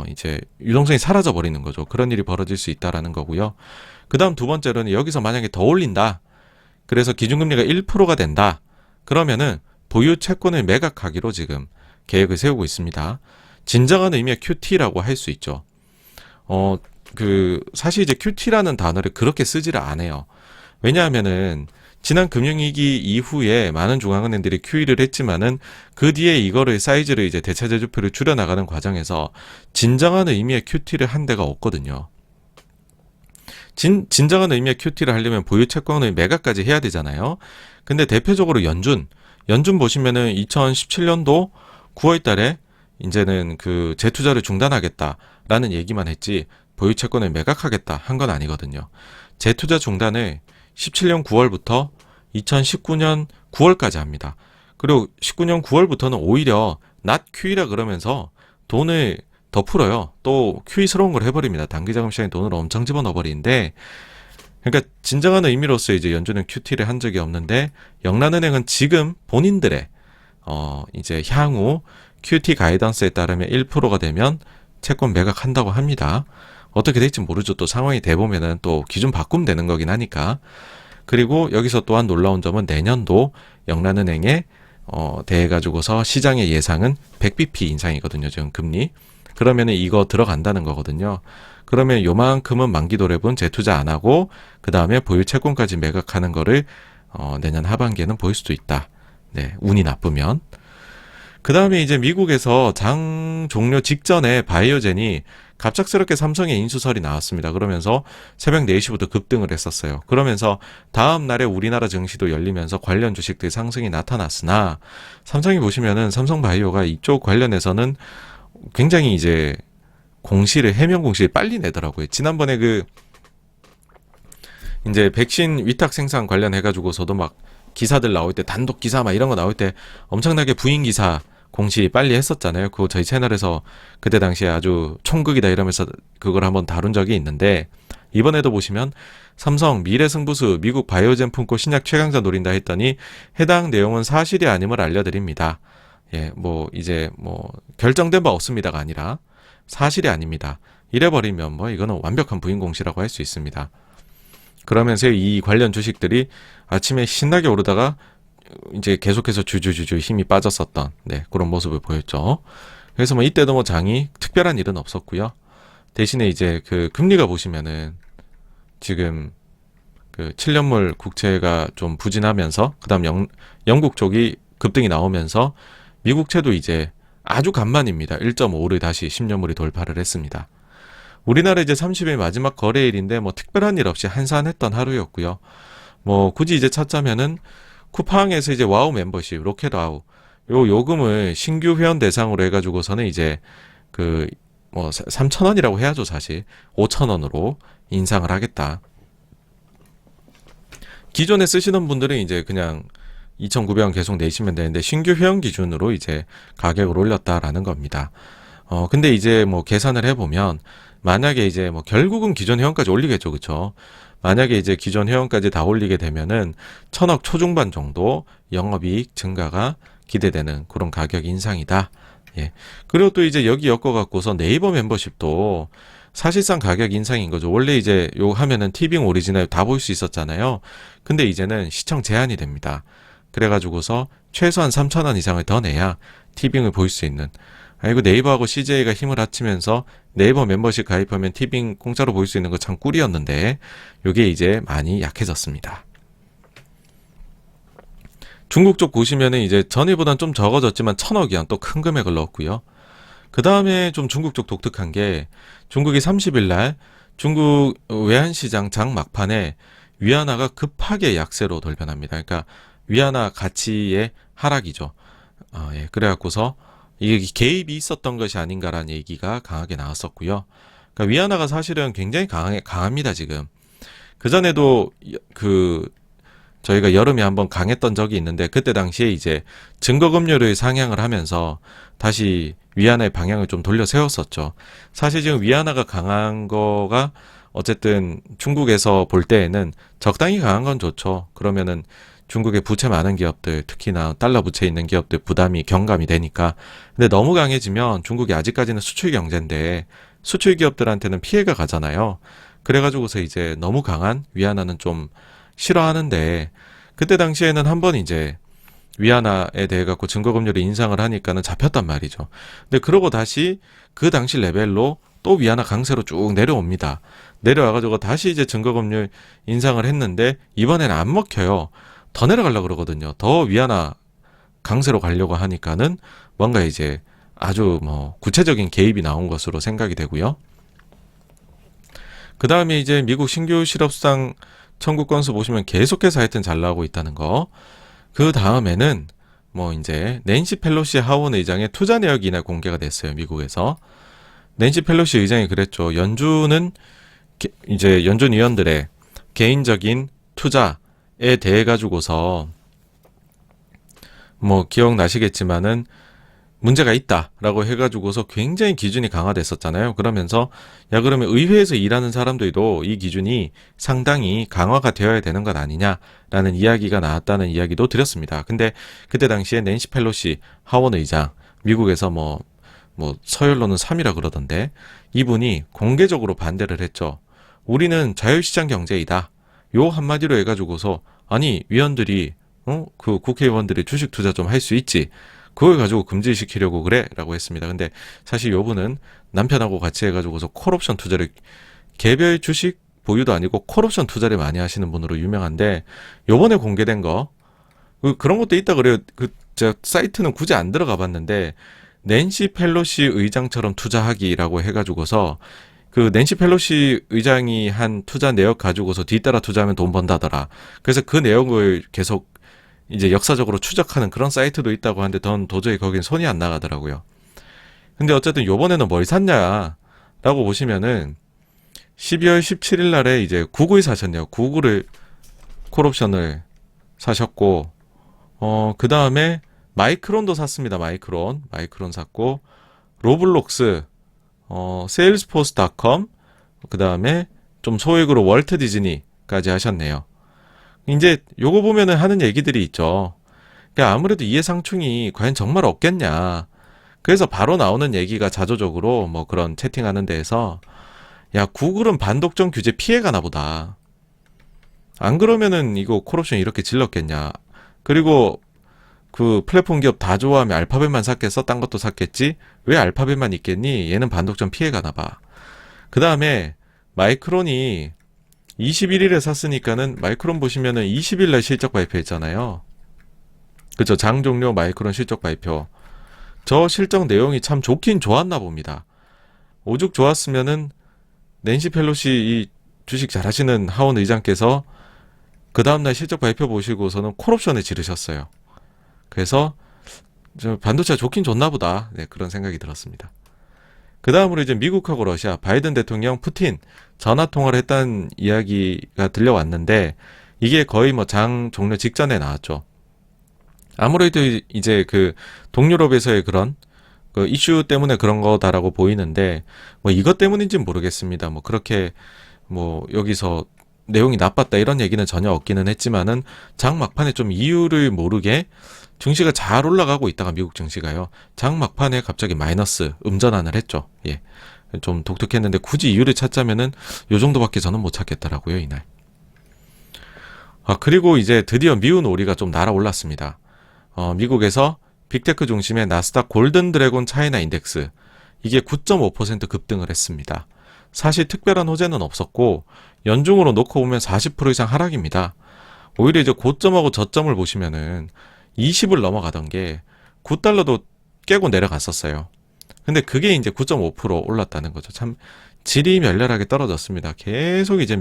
이제 유동성이 사라져 버리는 거죠. 그런 일이 벌어질 수 있다라는 거고요. 그 다음 두 번째로는 여기서 만약에 더 올린다. 그래서 기준금리가 1%가 된다. 그러면은 보유 채권을 매각하기로 지금 계획을 세우고 있습니다. 진정한 의미의 QT라고 할 수 있죠. 사실 이제 QT라는 단어를 그렇게 쓰지를 않아요. 왜냐하면은 지난 금융위기 이후에 많은 중앙은행들이 QE를 했지만은 그 뒤에 이거를 사이즈를 이제 대차제조표를 줄여나가는 과정에서 진정한 의미의 QT를 한 데가 없거든요. 진정한 의미의 QT를 하려면 보유 채권의 매각까지 해야 되잖아요. 근데 대표적으로 연준 보시면은 2017년도 9월 달에 이제는 그 재투자를 중단하겠다라는 얘기만 했지 보유 채권을 매각하겠다 한 건 아니거든요. 재투자 중단을 17년 9월부터 2019년 9월까지 합니다. 그리고 19년 9월부터는 오히려 not QE라 그러면서 돈을 더 풀어요. 또 QE스러운 걸 해버립니다. 단기자금 시장에 돈을 엄청 집어넣어버리는데, 그러니까 진정한 의미로서 이제 연준은 QT를 한 적이 없는데, 영란은행은 지금 본인들의 이제 향후 QT 가이던스에 따르면 1%가 되면 채권 매각한다고 합니다. 어떻게 될지 모르죠. 또 상황이 돼보면은 또 기준 바꾸면 되는 거긴 하니까. 그리고 여기서 또한 놀라운 점은 내년도 영란은행에 대해 가지고서 시장의 예상은 100bp 인상이거든요. 지금 금리. 그러면은 이거 들어간다는 거거든요. 그러면 요만큼은 만기 도래분 재투자 안 하고 그 다음에 보유 채권까지 매각하는 거를 내년 하반기에는 보일 수도 있다. 네, 운이 나쁘면. 그 다음에 이제 미국에서 장 종료 직전에 바이오젠이 갑작스럽게 삼성의 인수설이 나왔습니다. 그러면서 새벽 4시부터 급등을 했었어요. 그러면서 다음 날에 우리나라 증시도 열리면서 관련 주식들 상승이 나타났으나, 삼성이 보시면은 삼성바이오가 이쪽 관련해서는 굉장히 이제 해명 공시를 빨리 내더라고요. 지난번에 이제 백신 위탁 생산 관련해가지고서도 막 기사들 나올 때, 단독 기사 막 이런 거 나올 때 엄청나게 부인 기사 공시 빨리 했었잖아요. 그거 저희 채널에서 그때 당시에 아주 총극이다 이러면서 그걸 한번 다룬 적이 있는데, 이번에도 보시면 삼성 미래승부수 미국 바이오젠 품고 신약 최강자 노린다 했더니 해당 내용은 사실이 아님을 알려드립니다. 예, 이제 결정된 바 없습니다가 아니라 사실이 아닙니다. 이래버리면 이거는 완벽한 부인 공시라고 할 수 있습니다. 그러면서 이 관련 주식들이 아침에 신나게 오르다가 이제 계속해서 주주주주 힘이 빠졌었던, 네, 그런 모습을 보였죠. 그래서 이때도 장이 특별한 일은 없었고요. 대신에 이제 그 금리가 보시면은 지금 그 7년물 국채가 좀 부진하면서 그다음 영국 쪽이 급등이 나오면서 미국채도 이제 아주 간만입니다. 1.5를 다시 10년물이 돌파를 했습니다. 우리나라 이제 30일 마지막 거래일인데 특별한 일 없이 한산했던 하루였고요. 굳이 이제 찾자면은 쿠팡에서 이제 와우 멤버십, 로켓 와우 요 요금을 신규 회원 대상으로 해가지고서는 이제 3,000원이라고 해야죠. 사실 5,000원으로 인상을 하겠다. 기존에 쓰시던 분들은 이제 그냥 2,900원 계속 내시면 되는데 신규 회원 기준으로 이제 가격을 올렸다라는 겁니다. 근데 이제 계산을 해보면 만약에 이제 결국은 기존 회원까지 올리겠죠. 그쵸? 만약에 이제 기존 회원까지 다 올리게 되면은 1,000억 초중반 정도 영업이익 증가가 기대되는 그런 가격 인상이다. 예. 그리고 또 이제 여기 엮어갖고서 네이버 멤버십도 사실상 가격 인상인 거죠. 원래 이제 요 하면은 티빙 오리지널 다 볼 수 있었잖아요. 근데 이제는 시청 제한이 됩니다. 그래가지고서 최소한 3,000원 이상을 더 내야 티빙을 볼 수 있는. 이거 네이버하고 CJ가 힘을 합치면서 네이버 멤버십 가입하면 티빙 공짜로 볼 수 있는 거 참 꿀이었는데 요게 이제 많이 약해졌습니다. 중국 쪽 보시면은 이제 전일보단 좀 적어졌지만 1,000억 원 또 큰 금액을 넣었고요. 그 다음에 좀 중국 쪽 독특한 게 중국이 30일 날 중국 외환시장 장 막판에 위안화가 급하게 약세로 돌변합니다. 그러니까 위안화 가치의 하락이죠. 예, 그래갖고서 이게 개입이 있었던 것이 아닌가라는 얘기가 강하게 나왔었고요. 그러니까 위안화가 사실은 굉장히 강합니다, 지금. 그전에도 저희가 여름에 한번 강했던 적이 있는데 그때 당시에 이제 증거금리를 상향을 하면서 다시 위안화의 방향을 좀 돌려 세웠었죠. 사실 지금 위안화가 강한 거가 어쨌든 중국에서 볼 때에는 적당히 강한 건 좋죠. 그러면은 중국의 부채 많은 기업들, 특히나 달러 부채 있는 기업들 부담이 경감이 되니까. 근데 너무 강해지면 중국이 아직까지는 수출 경제인데 수출 기업들한테는 피해가 가잖아요. 그래가지고서 이제 너무 강한 위안화는 좀 싫어하는데 그때 당시에는 한번 이제 위안화에 대해 갖고 증거금리를 인상을 하니까는 잡혔단 말이죠. 근데 그러고 다시 그 당시 레벨로 또 위안화 강세로 쭉 내려옵니다. 내려와가지고 다시 이제 증거금리 인상을 했는데 이번에는 안 먹혀요. 더 내려가려고 그러거든요. 더 위안화 강세로 가려고 하니까는 뭔가 이제 아주 뭐 구체적인 개입이 나온 것으로 생각이 되고요. 그 다음에 이제 미국 신규 실업수당 청구 건수 보시면 계속해서 하여튼 잘 나오고 있다는 거. 그 다음에는 뭐 이제 낸시 펠로시 하원 의장의 투자 내역이 이날 공개가 됐어요. 미국에서. 낸시 펠로시 의장이 그랬죠. 연준은 이제 연준 위원들의 개인적인 투자에 대해 가지고서 뭐 기억나시겠지만은 문제가 있다라고 해가지고서 굉장히 기준이 강화됐었잖아요. 그러면서 야 그러면 의회에서 일하는 사람들도 이 기준이 상당히 강화가 되어야 되는 것 아니냐라는 이야기가 나왔다는 이야기도 드렸습니다. 근데 그때 당시에 낸시 펠로시 하원 의장 미국에서 뭐 서열로는 3위라 그러던데 이분이 공개적으로 반대를 했죠. 우리는 자유시장 경제이다. 요 한마디로 해가지고서 아니 위원들이 그 국회의원들이 주식 투자 좀 할 수 있지. 그걸 가지고 금지시키려고 그래? 라고 했습니다. 근데 사실 요분은 남편하고 같이 해가지고서 콜옵션 투자를 개별 주식 보유도 아니고 콜옵션 투자를 많이 하시는 분으로 유명한데 요번에 공개된 거 그런 것도 있다 그래요. 제가 사이트는 굳이 안 들어가 봤는데 낸시 펠로시 의장처럼 투자하기라고 해가지고서 그 낸시 펠로시 의장이 한 투자 내역 가지고서 뒤따라 투자하면 돈 번다더라. 그래서 그 내용을 계속 이제 역사적으로 추적하는 그런 사이트도 있다고 하는데 전 도저히 거긴 손이 안 나가더라고요. 근데 어쨌든 요번에는 뭘 샀냐라고 보시면은 12월 17일 날에 이제 구글 사셨네요. 구글을 콜옵션을 사셨고 그 다음에 마이크론도 샀습니다. 마이크론 샀고 로블록스 세일스포스닷컴 그 다음에 좀 소액으로 월트 디즈니까지 하셨네요. 이제 요거 보면은 하는 얘기들이 있죠. 그러니까 아무래도 이해상충이 과연 정말 없겠냐. 그래서 바로 나오는 얘기가 자조적으로 뭐 그런 채팅하는 데에서 야 구글은 반독점 규제 피해가나 보다. 안 그러면은 이거 콜옵션 이렇게 질렀겠냐. 그리고 그 플랫폼 기업 다 좋아하면 알파벳만 샀겠어? 딴 것도 샀겠지? 왜 알파벳만 있겠니? 얘는 반독점 피해가나 봐. 그 다음에 마이크론이 21일에 샀으니까는 마이크론 보시면은 20일 날 실적 발표했잖아요. 그죠? 장 종료 마이크론 실적 발표. 저 실적 내용이 참 좋긴 좋았나 봅니다. 오죽 좋았으면은 낸시 펠로시 이 주식 잘하시는 하원 의장께서 그 다음날 실적 발표 보시고서는 콜옵션에 지르셨어요. 그래서 저 반도체가 좋긴 좋나 보다. 네, 그런 생각이 들었습니다. 그 다음으로 이제 미국하고 러시아, 바이든 대통령, 푸틴 전화 통화를 했다는 이야기가 들려왔는데 이게 거의 뭐 장 종료 직전에 나왔죠. 아무래도 이제 그 동유럽에서의 그런 그 이슈 때문에 그런 거다라고 보이는데 뭐 이것 때문인지는 모르겠습니다. 뭐 그렇게 뭐 여기서 내용이 나빴다 이런 얘기는 전혀 없기는 했지만은 장 막판에 좀 이유를 모르게 증시가 잘 올라가고 있다가 미국 증시가요. 장 막판에 갑자기 마이너스 음전환을 했죠. 예. 좀 독특했는데 굳이 이유를 찾자면은 요 정도밖에 저는 못 찾겠더라고요, 이날. 그리고 이제 드디어 미운 오리가 좀 날아올랐습니다. 미국에서 빅테크 중심의 나스닥 골든 드래곤 차이나 인덱스 이게 9.5% 급등을 했습니다. 사실 특별한 호재는 없었고 연중으로 놓고 보면 40% 이상 하락입니다. 오히려 이제 고점하고 저점을 보시면은 20을 넘어가던 게 9달러도 깨고 내려갔었어요. 근데 그게 이제 9.5% 올랐다는 거죠. 참 질이 멸렬하게 떨어졌습니다. 계속 이제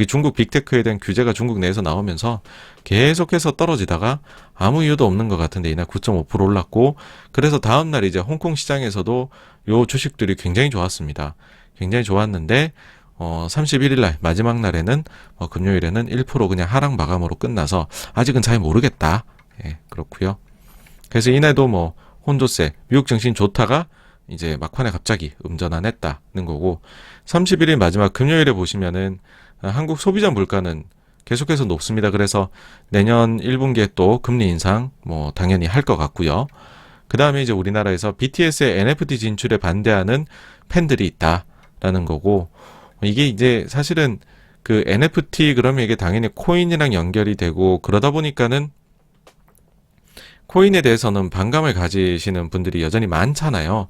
중국 빅테크에 대한 규제가 중국 내에서 나오면서 계속해서 떨어지다가 아무 이유도 없는 것 같은데 이날 9.5% 올랐고, 그래서 다음날 이제 홍콩 시장에서도 요 주식들이 굉장히 좋았습니다. 굉장히 좋았는데 31일 날 마지막 날에는 금요일에는 1% 그냥 하락 마감으로 끝나서 아직은 잘 모르겠다. 예, 그렇고요. 그래서 이날도 뭐 혼조세, 미국 증시 좋다가 이제 막판에 갑자기 음전환했다는 거고, 31일 마지막 금요일에 보시면은 한국 소비자 물가는 계속해서 높습니다. 그래서 내년 1분기에 또 금리 인상 뭐 당연히 할 것 같고요. 그 다음에 이제 우리나라에서 BTS의 NFT 진출에 반대하는 팬들이 있다라는 거고, 이게 이제 사실은 그 NFT 그러면 이게 당연히 코인이랑 연결이 되고 그러다 보니까는 코인에 대해서는 반감을 가지시는 분들이 여전히 많잖아요.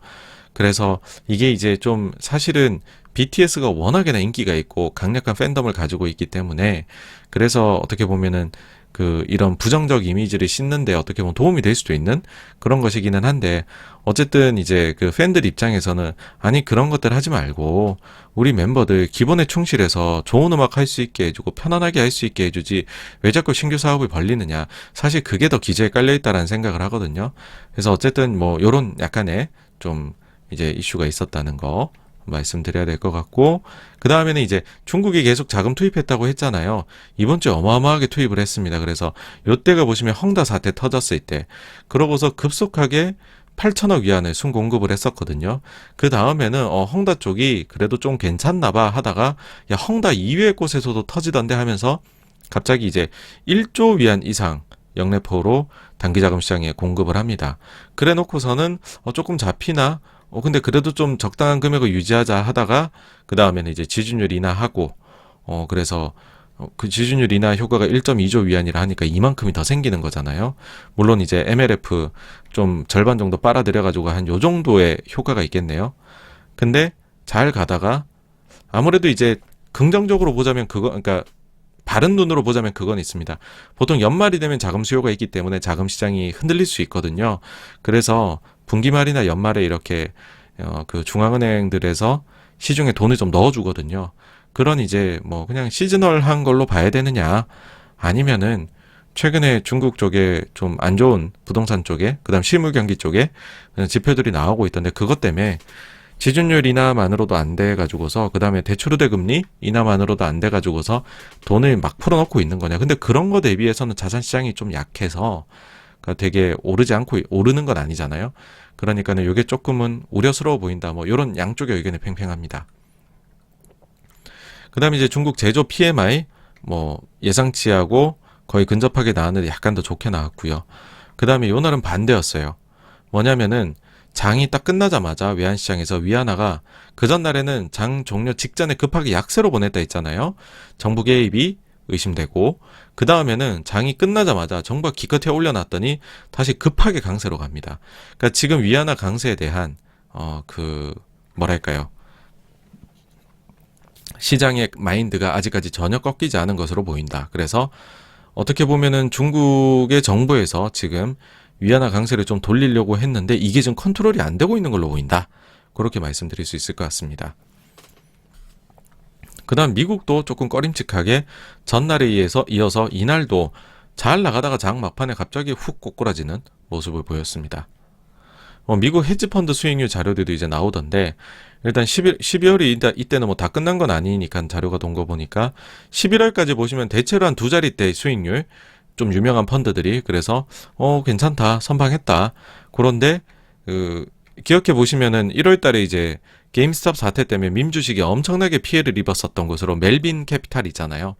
그래서 이게 이제 좀 사실은 BTS가 워낙에나 인기가 있고 강력한 팬덤을 가지고 있기 때문에, 그래서 어떻게 보면은 그 이런 부정적 이미지를 씻는데 어떻게 보면 도움이 될 수도 있는 그런 것이기는 한데, 어쨌든 이제 그 팬들 입장에서는 아니 그런 것들 하지 말고 우리 멤버들 기본에 충실해서 좋은 음악 할 수 있게 해주고 편안하게 할 수 있게 해주지 왜 자꾸 신규 사업을 벌리느냐, 사실 그게 더 기재에 깔려있다라는 생각을 하거든요. 그래서 어쨌든 뭐 요런 약간의 좀 이제 이슈가 있었다는 거 말씀드려야 될 것 같고, 그 다음에는 이제 중국이 계속 자금 투입했다고 했잖아요. 이번 주에 어마어마하게 투입을 했습니다. 그래서 요때가 보시면 헝다 사태 터졌을 때, 그러고서 급속하게 8천억 위안을 순공급을 했었거든요. 그 다음에는 헝다 쪽이 그래도 좀 괜찮나봐 하다가 야 헝다 이외의 곳에서도 터지던데 하면서 갑자기 이제 1조 위안 이상 역내포로 단기자금 시장에 공급을 합니다. 그래 놓고서는 조금 잡히나? 근데 그래도 좀 적당한 금액을 유지하자 하다가 그 다음에는 이제 지준율 인하하고 그래서 그 지준율 인하 효과가 1.2조 위안이라 하니까 이만큼이 더 생기는 거잖아요. 물론 이제 MLF 좀 절반 정도 빨아들여가지고 한 요 정도의 효과가 있겠네요. 근데 잘 가다가 아무래도 이제 긍정적으로 보자면 그러니까 바른 눈으로 보자면 그건 있습니다. 보통 연말이 되면 자금 수요가 있기 때문에 자금 시장이 흔들릴 수 있거든요. 그래서 분기 말이나 연말에 이렇게 그 중앙은행들에서 시중에 돈을 좀 넣어주거든요. 그런 이제 뭐 그냥 시즈널한 걸로 봐야 되느냐, 아니면은 최근에 중국 쪽에 좀 안 좋은 부동산 쪽에 그다음 실물 경기 쪽에 지표들이 나오고 있던데, 그것 때문에 지준율 인하만으로도 안 돼가지고서 그 다음에 대출우대 금리 인하만으로도 안 돼가지고서 돈을 막 풀어놓고 있는 거냐. 근데 그런 거 대비해서는 자산시장이 좀 약해서 되게 오르지 않고 오르는 건 아니잖아요. 그러니까는 이게 조금은 우려스러워 보인다. 뭐 이런 양쪽의 의견이 팽팽합니다. 그 다음에 이제 중국 제조 PMI 뭐 예상치하고 거의 근접하게 나왔는데 약간 더 좋게 나왔고요. 그 다음에 요 날은 반대였어요. 뭐냐면은 장이 딱 끝나자마자 외환시장에서 위안화가 그 전날에는 장 종료 직전에 급하게 약세로 보냈다 했잖아요. 정부 개입이 의심되고, 그 다음에는 장이 끝나자마자 정부가 기껏해 올려놨더니 다시 급하게 강세로 갑니다. 그러니까 지금 위안화 강세에 대한 뭐랄까요, 시장의 마인드가 아직까지 전혀 꺾이지 않은 것으로 보인다. 그래서 어떻게 보면은 중국의 정부에서 지금 위안화 강세를 좀 돌리려고 했는데 이게 지금 컨트롤이 안 되고 있는 걸로 보인다. 그렇게 말씀드릴 수 있을 것 같습니다. 그 다음 미국도 조금 꺼림칙하게 전날에 이어서 이날도 잘 나가다가 장 막판에 갑자기 훅 꼬꾸라지는 모습을 보였습니다. 미국 헤지펀드 수익률 자료들도 이제 나오던데, 일단 12월이 이때는 뭐 다 끝난 건 아니니까 자료가 돈 거 보니까 11월까지 보시면 대체로 한 2자릿대 수익률, 좀 유명한 펀드들이, 그래서 괜찮다, 선방했다. 그런데 기억해 보시면은 1월 달에 이제 게임스톱 사태 때문에 밈주식이 엄청나게 피해를 입었었던 곳으로 멜빈 캐피탈이잖아요.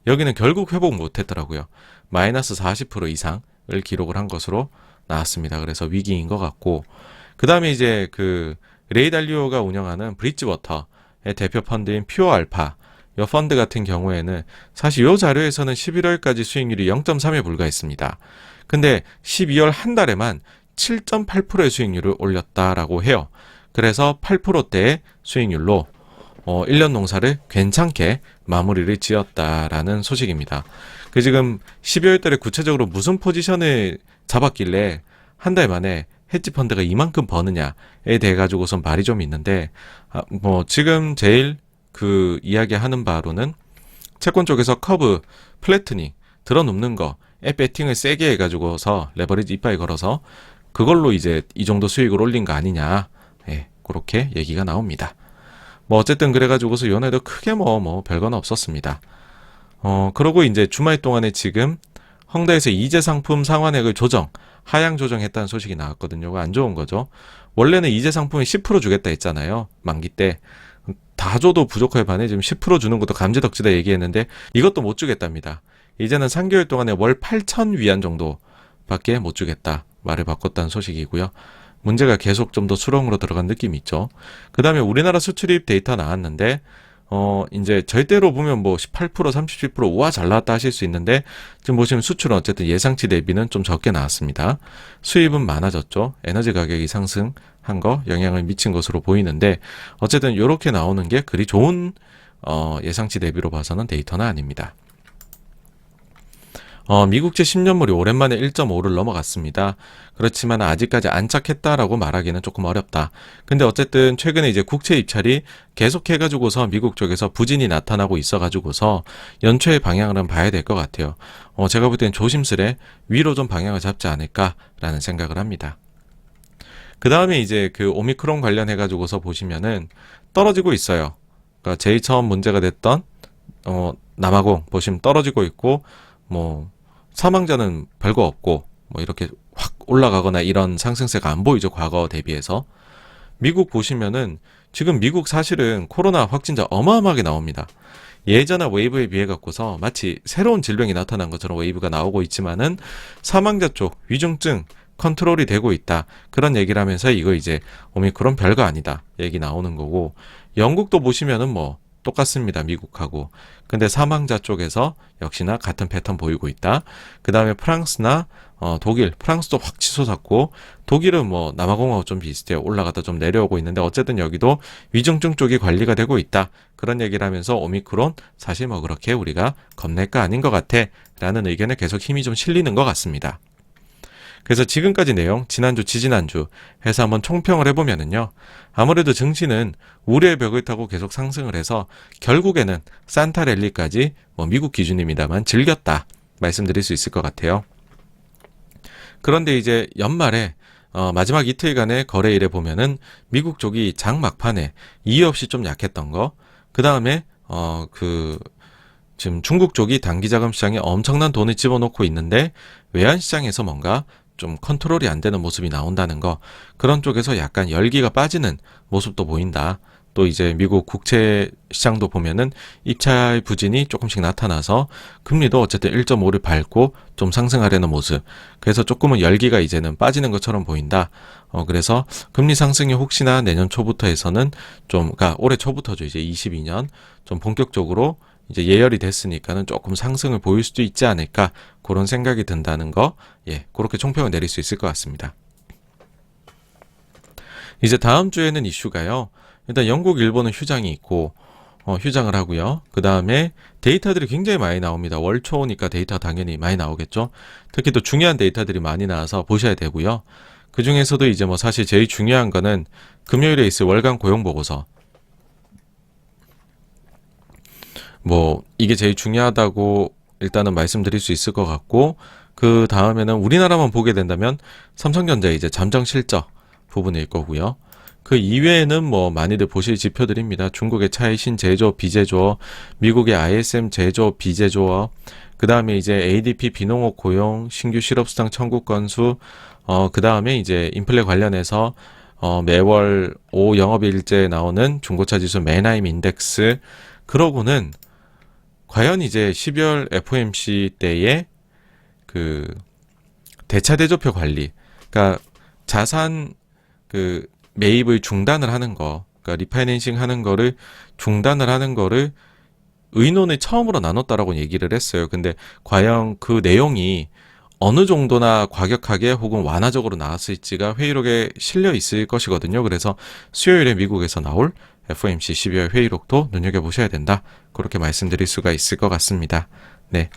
여기는 결국 회복 못 했더라고요. 마이너스 40% 이상을 기록을 한 것으로 나왔습니다. 그래서 위기인 것 같고, 그 다음에 이제 그 레이 달리오가 운영하는 브릿지워터의 대표 펀드인 퓨어 알파, 이 펀드 같은 경우에는 사실 이 자료에서는 11월까지 수익률이 0.3에 불과했습니다. 근데 12월 한 달에만 7.8%의 수익률을 올렸다라고 해요. 그래서 8%대의 수익률로 1년 농사를 괜찮게 마무리를 지었다라는 소식입니다. 그 지금 12월 달에 구체적으로 무슨 포지션을 잡았길래 한 달 만에 헤지 펀드가 이만큼 버느냐에 대해 가지고선 말이 좀 있는데, 뭐 지금 제일 그 이야기하는 바로는 채권 쪽에서 커브 플래트닝 들어눕는 거에 배팅을 세게 해가지고서 레버리지 이빠이 걸어서 그걸로 이제 이 정도 수익을 올린 거 아니냐, 예, 그렇게 얘기가 나옵니다. 뭐 어쨌든 그래가지고서 연애도 크게 뭐 별건 없었습니다. 그러고 이제 주말 동안에 지금 헝다에서 이재 상품 상환액을 하향 조정했다는 소식이 나왔거든요. 안 좋은 거죠. 원래는 이재 상품이 10% 주겠다 했잖아요. 만기 때. 다 줘도 부족할 반에 지금 10% 주는 것도 감지덕지다 얘기했는데 이것도 못 주겠답니다. 이제는 3개월 동안에 월 8,000위안 정도밖에 못 주겠다 말을 바꿨다는 소식이고요. 문제가 계속 좀 더 수렁으로 들어간 느낌이 있죠. 그 다음에 우리나라 수출입 데이터 나왔는데 이제 절대로 보면 뭐 18%, 37% 우와 잘 나왔다 하실 수 있는데 지금 보시면 수출은 어쨌든 예상치 대비는 좀 적게 나왔습니다. 수입은 많아졌죠. 에너지 가격이 상승한 거 영향을 미친 것으로 보이는데 어쨌든 이렇게 나오는 게 그리 좋은 예상치 대비로 봐서는 데이터는 아닙니다. 미국제 10년물이 오랜만에 1.5를 넘어갔습니다. 그렇지만 아직까지 안착했다라고 말하기는 조금 어렵다. 근데 어쨌든 최근에 이제 국채 입찰이 계속해가지고서 미국 쪽에서 부진이 나타나고 있어가지고서 연초의 방향을 봐야 될 것 같아요. 제가 볼 땐 조심스레 위로 좀 방향을 잡지 않을까라는 생각을 합니다. 그 다음에 이제 그 오미크론 관련해가지고서 보시면은 떨어지고 있어요. 그러니까 제일 처음 문제가 됐던 남아공 보시면 떨어지고 있고 뭐 사망자는 별거 없고 뭐 이렇게 확 올라가거나 이런 상승세가 안 보이죠. 과거 대비해서. 미국 보시면은 지금 미국 사실은 코로나 확진자 어마어마하게 나옵니다. 예전의 웨이브에 비해 갖고서 마치 새로운 질병이 나타난 것처럼 웨이브가 나오고 있지만은 사망자 쪽 위중증 컨트롤이 되고 있다. 그런 얘기를 하면서 이거 이제 오미크론 별거 아니다. 얘기 나오는 거고 영국도 보시면은 뭐 똑같습니다. 미국하고. 근데 사망자 쪽에서 역시나 같은 패턴 보이고 있다. 그 다음에 프랑스나 독일, 프랑스도 확 치솟았고 독일은 뭐 남아공하고 좀 비슷해요. 올라갔다 좀 내려오고 있는데 어쨌든 여기도 위중증 쪽이 관리가 되고 있다. 그런 얘기를 하면서 오미크론 사실 뭐 그렇게 우리가 겁낼 거 아닌 것 같아 라는 의견에 계속 힘이 좀 실리는 것 같습니다. 그래서 지금까지 내용 지난주 지지난주 해서 한번 총평을 해보면은요. 아무래도 증시는 우려의 벽을 타고 계속 상승을 해서 결국에는 산타 랠리까지 뭐 미국 기준입니다만 즐겼다 말씀드릴 수 있을 것 같아요. 그런데 이제 연말에 마지막 이틀간의 거래일에 보면은 미국 쪽이 장 막판에 이유 없이 좀 약했던 거, 그 다음에 지금 중국 쪽이 단기자금 시장에 엄청난 돈을 집어넣고 있는데 외환시장에서 뭔가 좀 컨트롤이 안 되는 모습이 나온다는 거, 그런 쪽에서 약간 열기가 빠지는 모습도 보인다. 또 이제 미국 국채 시장도 보면은 입찰 부진이 조금씩 나타나서 금리도 어쨌든 1.5를 밟고 좀 상승하려는 모습. 그래서 조금은 열기가 이제는 빠지는 것처럼 보인다. 그래서 금리 상승이 혹시나 내년 초부터 해서는 그러니까 올해 초부터죠. 이제 22년 좀 본격적으로 이제 예열이 됐으니까는 조금 상승을 보일 수도 있지 않을까, 그런 생각이 든다는 거, 그렇게 총평을 내릴 수 있을 것 같습니다. 이제 다음 주에는 이슈가요. 일단 영국, 일본은 휴장이 있고 휴장을 하고요. 그 다음에 데이터들이 굉장히 많이 나옵니다. 월 초니까 데이터가 당연히 많이 나오겠죠. 특히 또 중요한 데이터들이 많이 나와서 보셔야 되고요. 그 중에서도 이제 뭐 사실 제일 중요한 거는 금요일에 있을 월간 고용보고서. 뭐 이게 제일 중요하다고 일단은 말씀드릴 수 있을 것 같고, 그 다음에는 우리나라만 보게 된다면 삼성전자 이제 잠정 실적 부분일 거고요. 그 이외에는 뭐 많이들 보실 지표들입니다. 중국의 차이신 제조, 비제조업, 미국의 ISM 제조, 비제조업, 그 다음에 이제 ADP 비농업 고용, 신규 실업수당 청구 건수, 그 다음에 이제 인플레 관련해서 매월 5 영업일제에 나오는 중고차 지수 맨하임 인덱스. 그러고는 과연 이제 12월 FOMC 때에 그 대차대조표 관리, 그러니까 자산 매입을 중단을 하는 거, 그러니까 리파이낸싱 하는 거를 중단을 하는 거를 의논을 처음으로 나눴다라고 얘기를 했어요. 근데 과연 그 내용이 어느 정도나 과격하게 혹은 완화적으로 나왔을지가 회의록에 실려 있을 것이거든요. 그래서 수요일에 미국에서 나올 FOMC 12월 회의록도 눈여겨보셔야 된다. 그렇게 말씀드릴 수가 있을 것 같습니다. 네.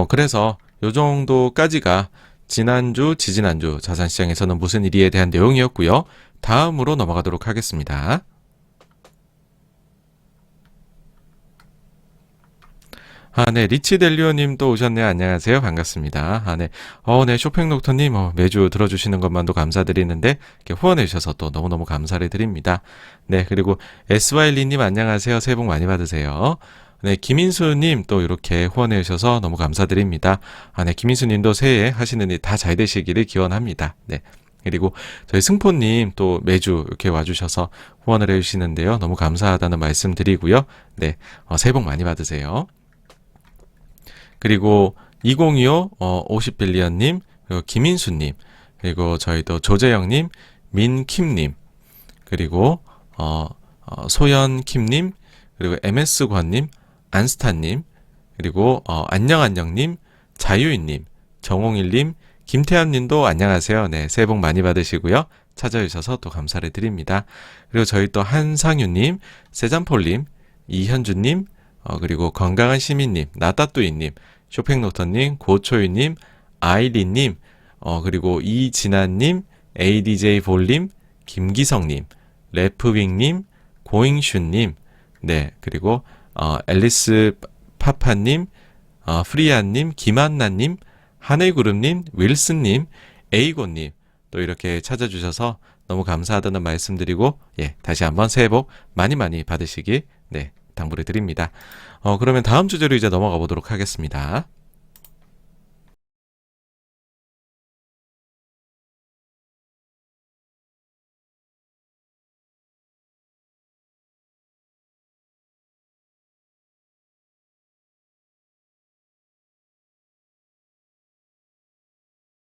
그래서 요 정도까지가 지난주, 지지난주 자산시장에서는 무슨 일이에 대한 내용이었고요. 다음으로 넘어가도록 하겠습니다. 네, 리치델리오님 또 오셨네요. 안녕하세요. 반갑습니다. 네. 네, 쇼팽독터님, 매주 들어주시는 것만도 감사드리는데, 이렇게 후원해주셔서 또 너무너무 감사를 드립니다. 네, 그리고 SYL님 안녕하세요. 새해 복 많이 받으세요. 네, 김인수님 또 이렇게 후원해주셔서 너무 감사드립니다. 네, 김인수님도 새해 하시는 일 다 잘 되시기를 기원합니다. 네. 그리고 저희 승포님 또 매주 이렇게 와주셔서 후원을 해주시는데요. 너무 감사하다는 말씀 드리고요. 네, 새해 복 많이 받으세요. 그리고 2025 50빌리언님, 그리고 김인수님, 그리고 저희 또 조재영님, 민킴님, 그리고 소연킴님, 그리고 MS관님, 안스타님, 그리고 안녕님, 자유인님, 정홍일님, 김태현님도 안녕하세요. 네, 새해 복 많이 받으시고요. 찾아주셔서 또 감사를 드립니다. 그리고 저희 또 한상윤님, 세잔폴님, 이현주님, 그리고 건강한 시민님, 나따뚜이님, 쇼팽노터님, 고초유님, 아이린님, 그리고 이진아님, ADJ 볼님, 김기성님, 레프윙님, 고잉슌님, 네, 그리고 앨리스 파파님, 프리아님, 김한나님, 하늘구름님, 윌슨님, 에이고님, 또 이렇게 찾아주셔서 너무 감사하다는 말씀드리고, 예, 다시 한번 새해 복 많이 많이 받으시길, 네, 당부를 드립니다. 그러면 다음 주제로 이제 넘어가 보도록 하겠습니다.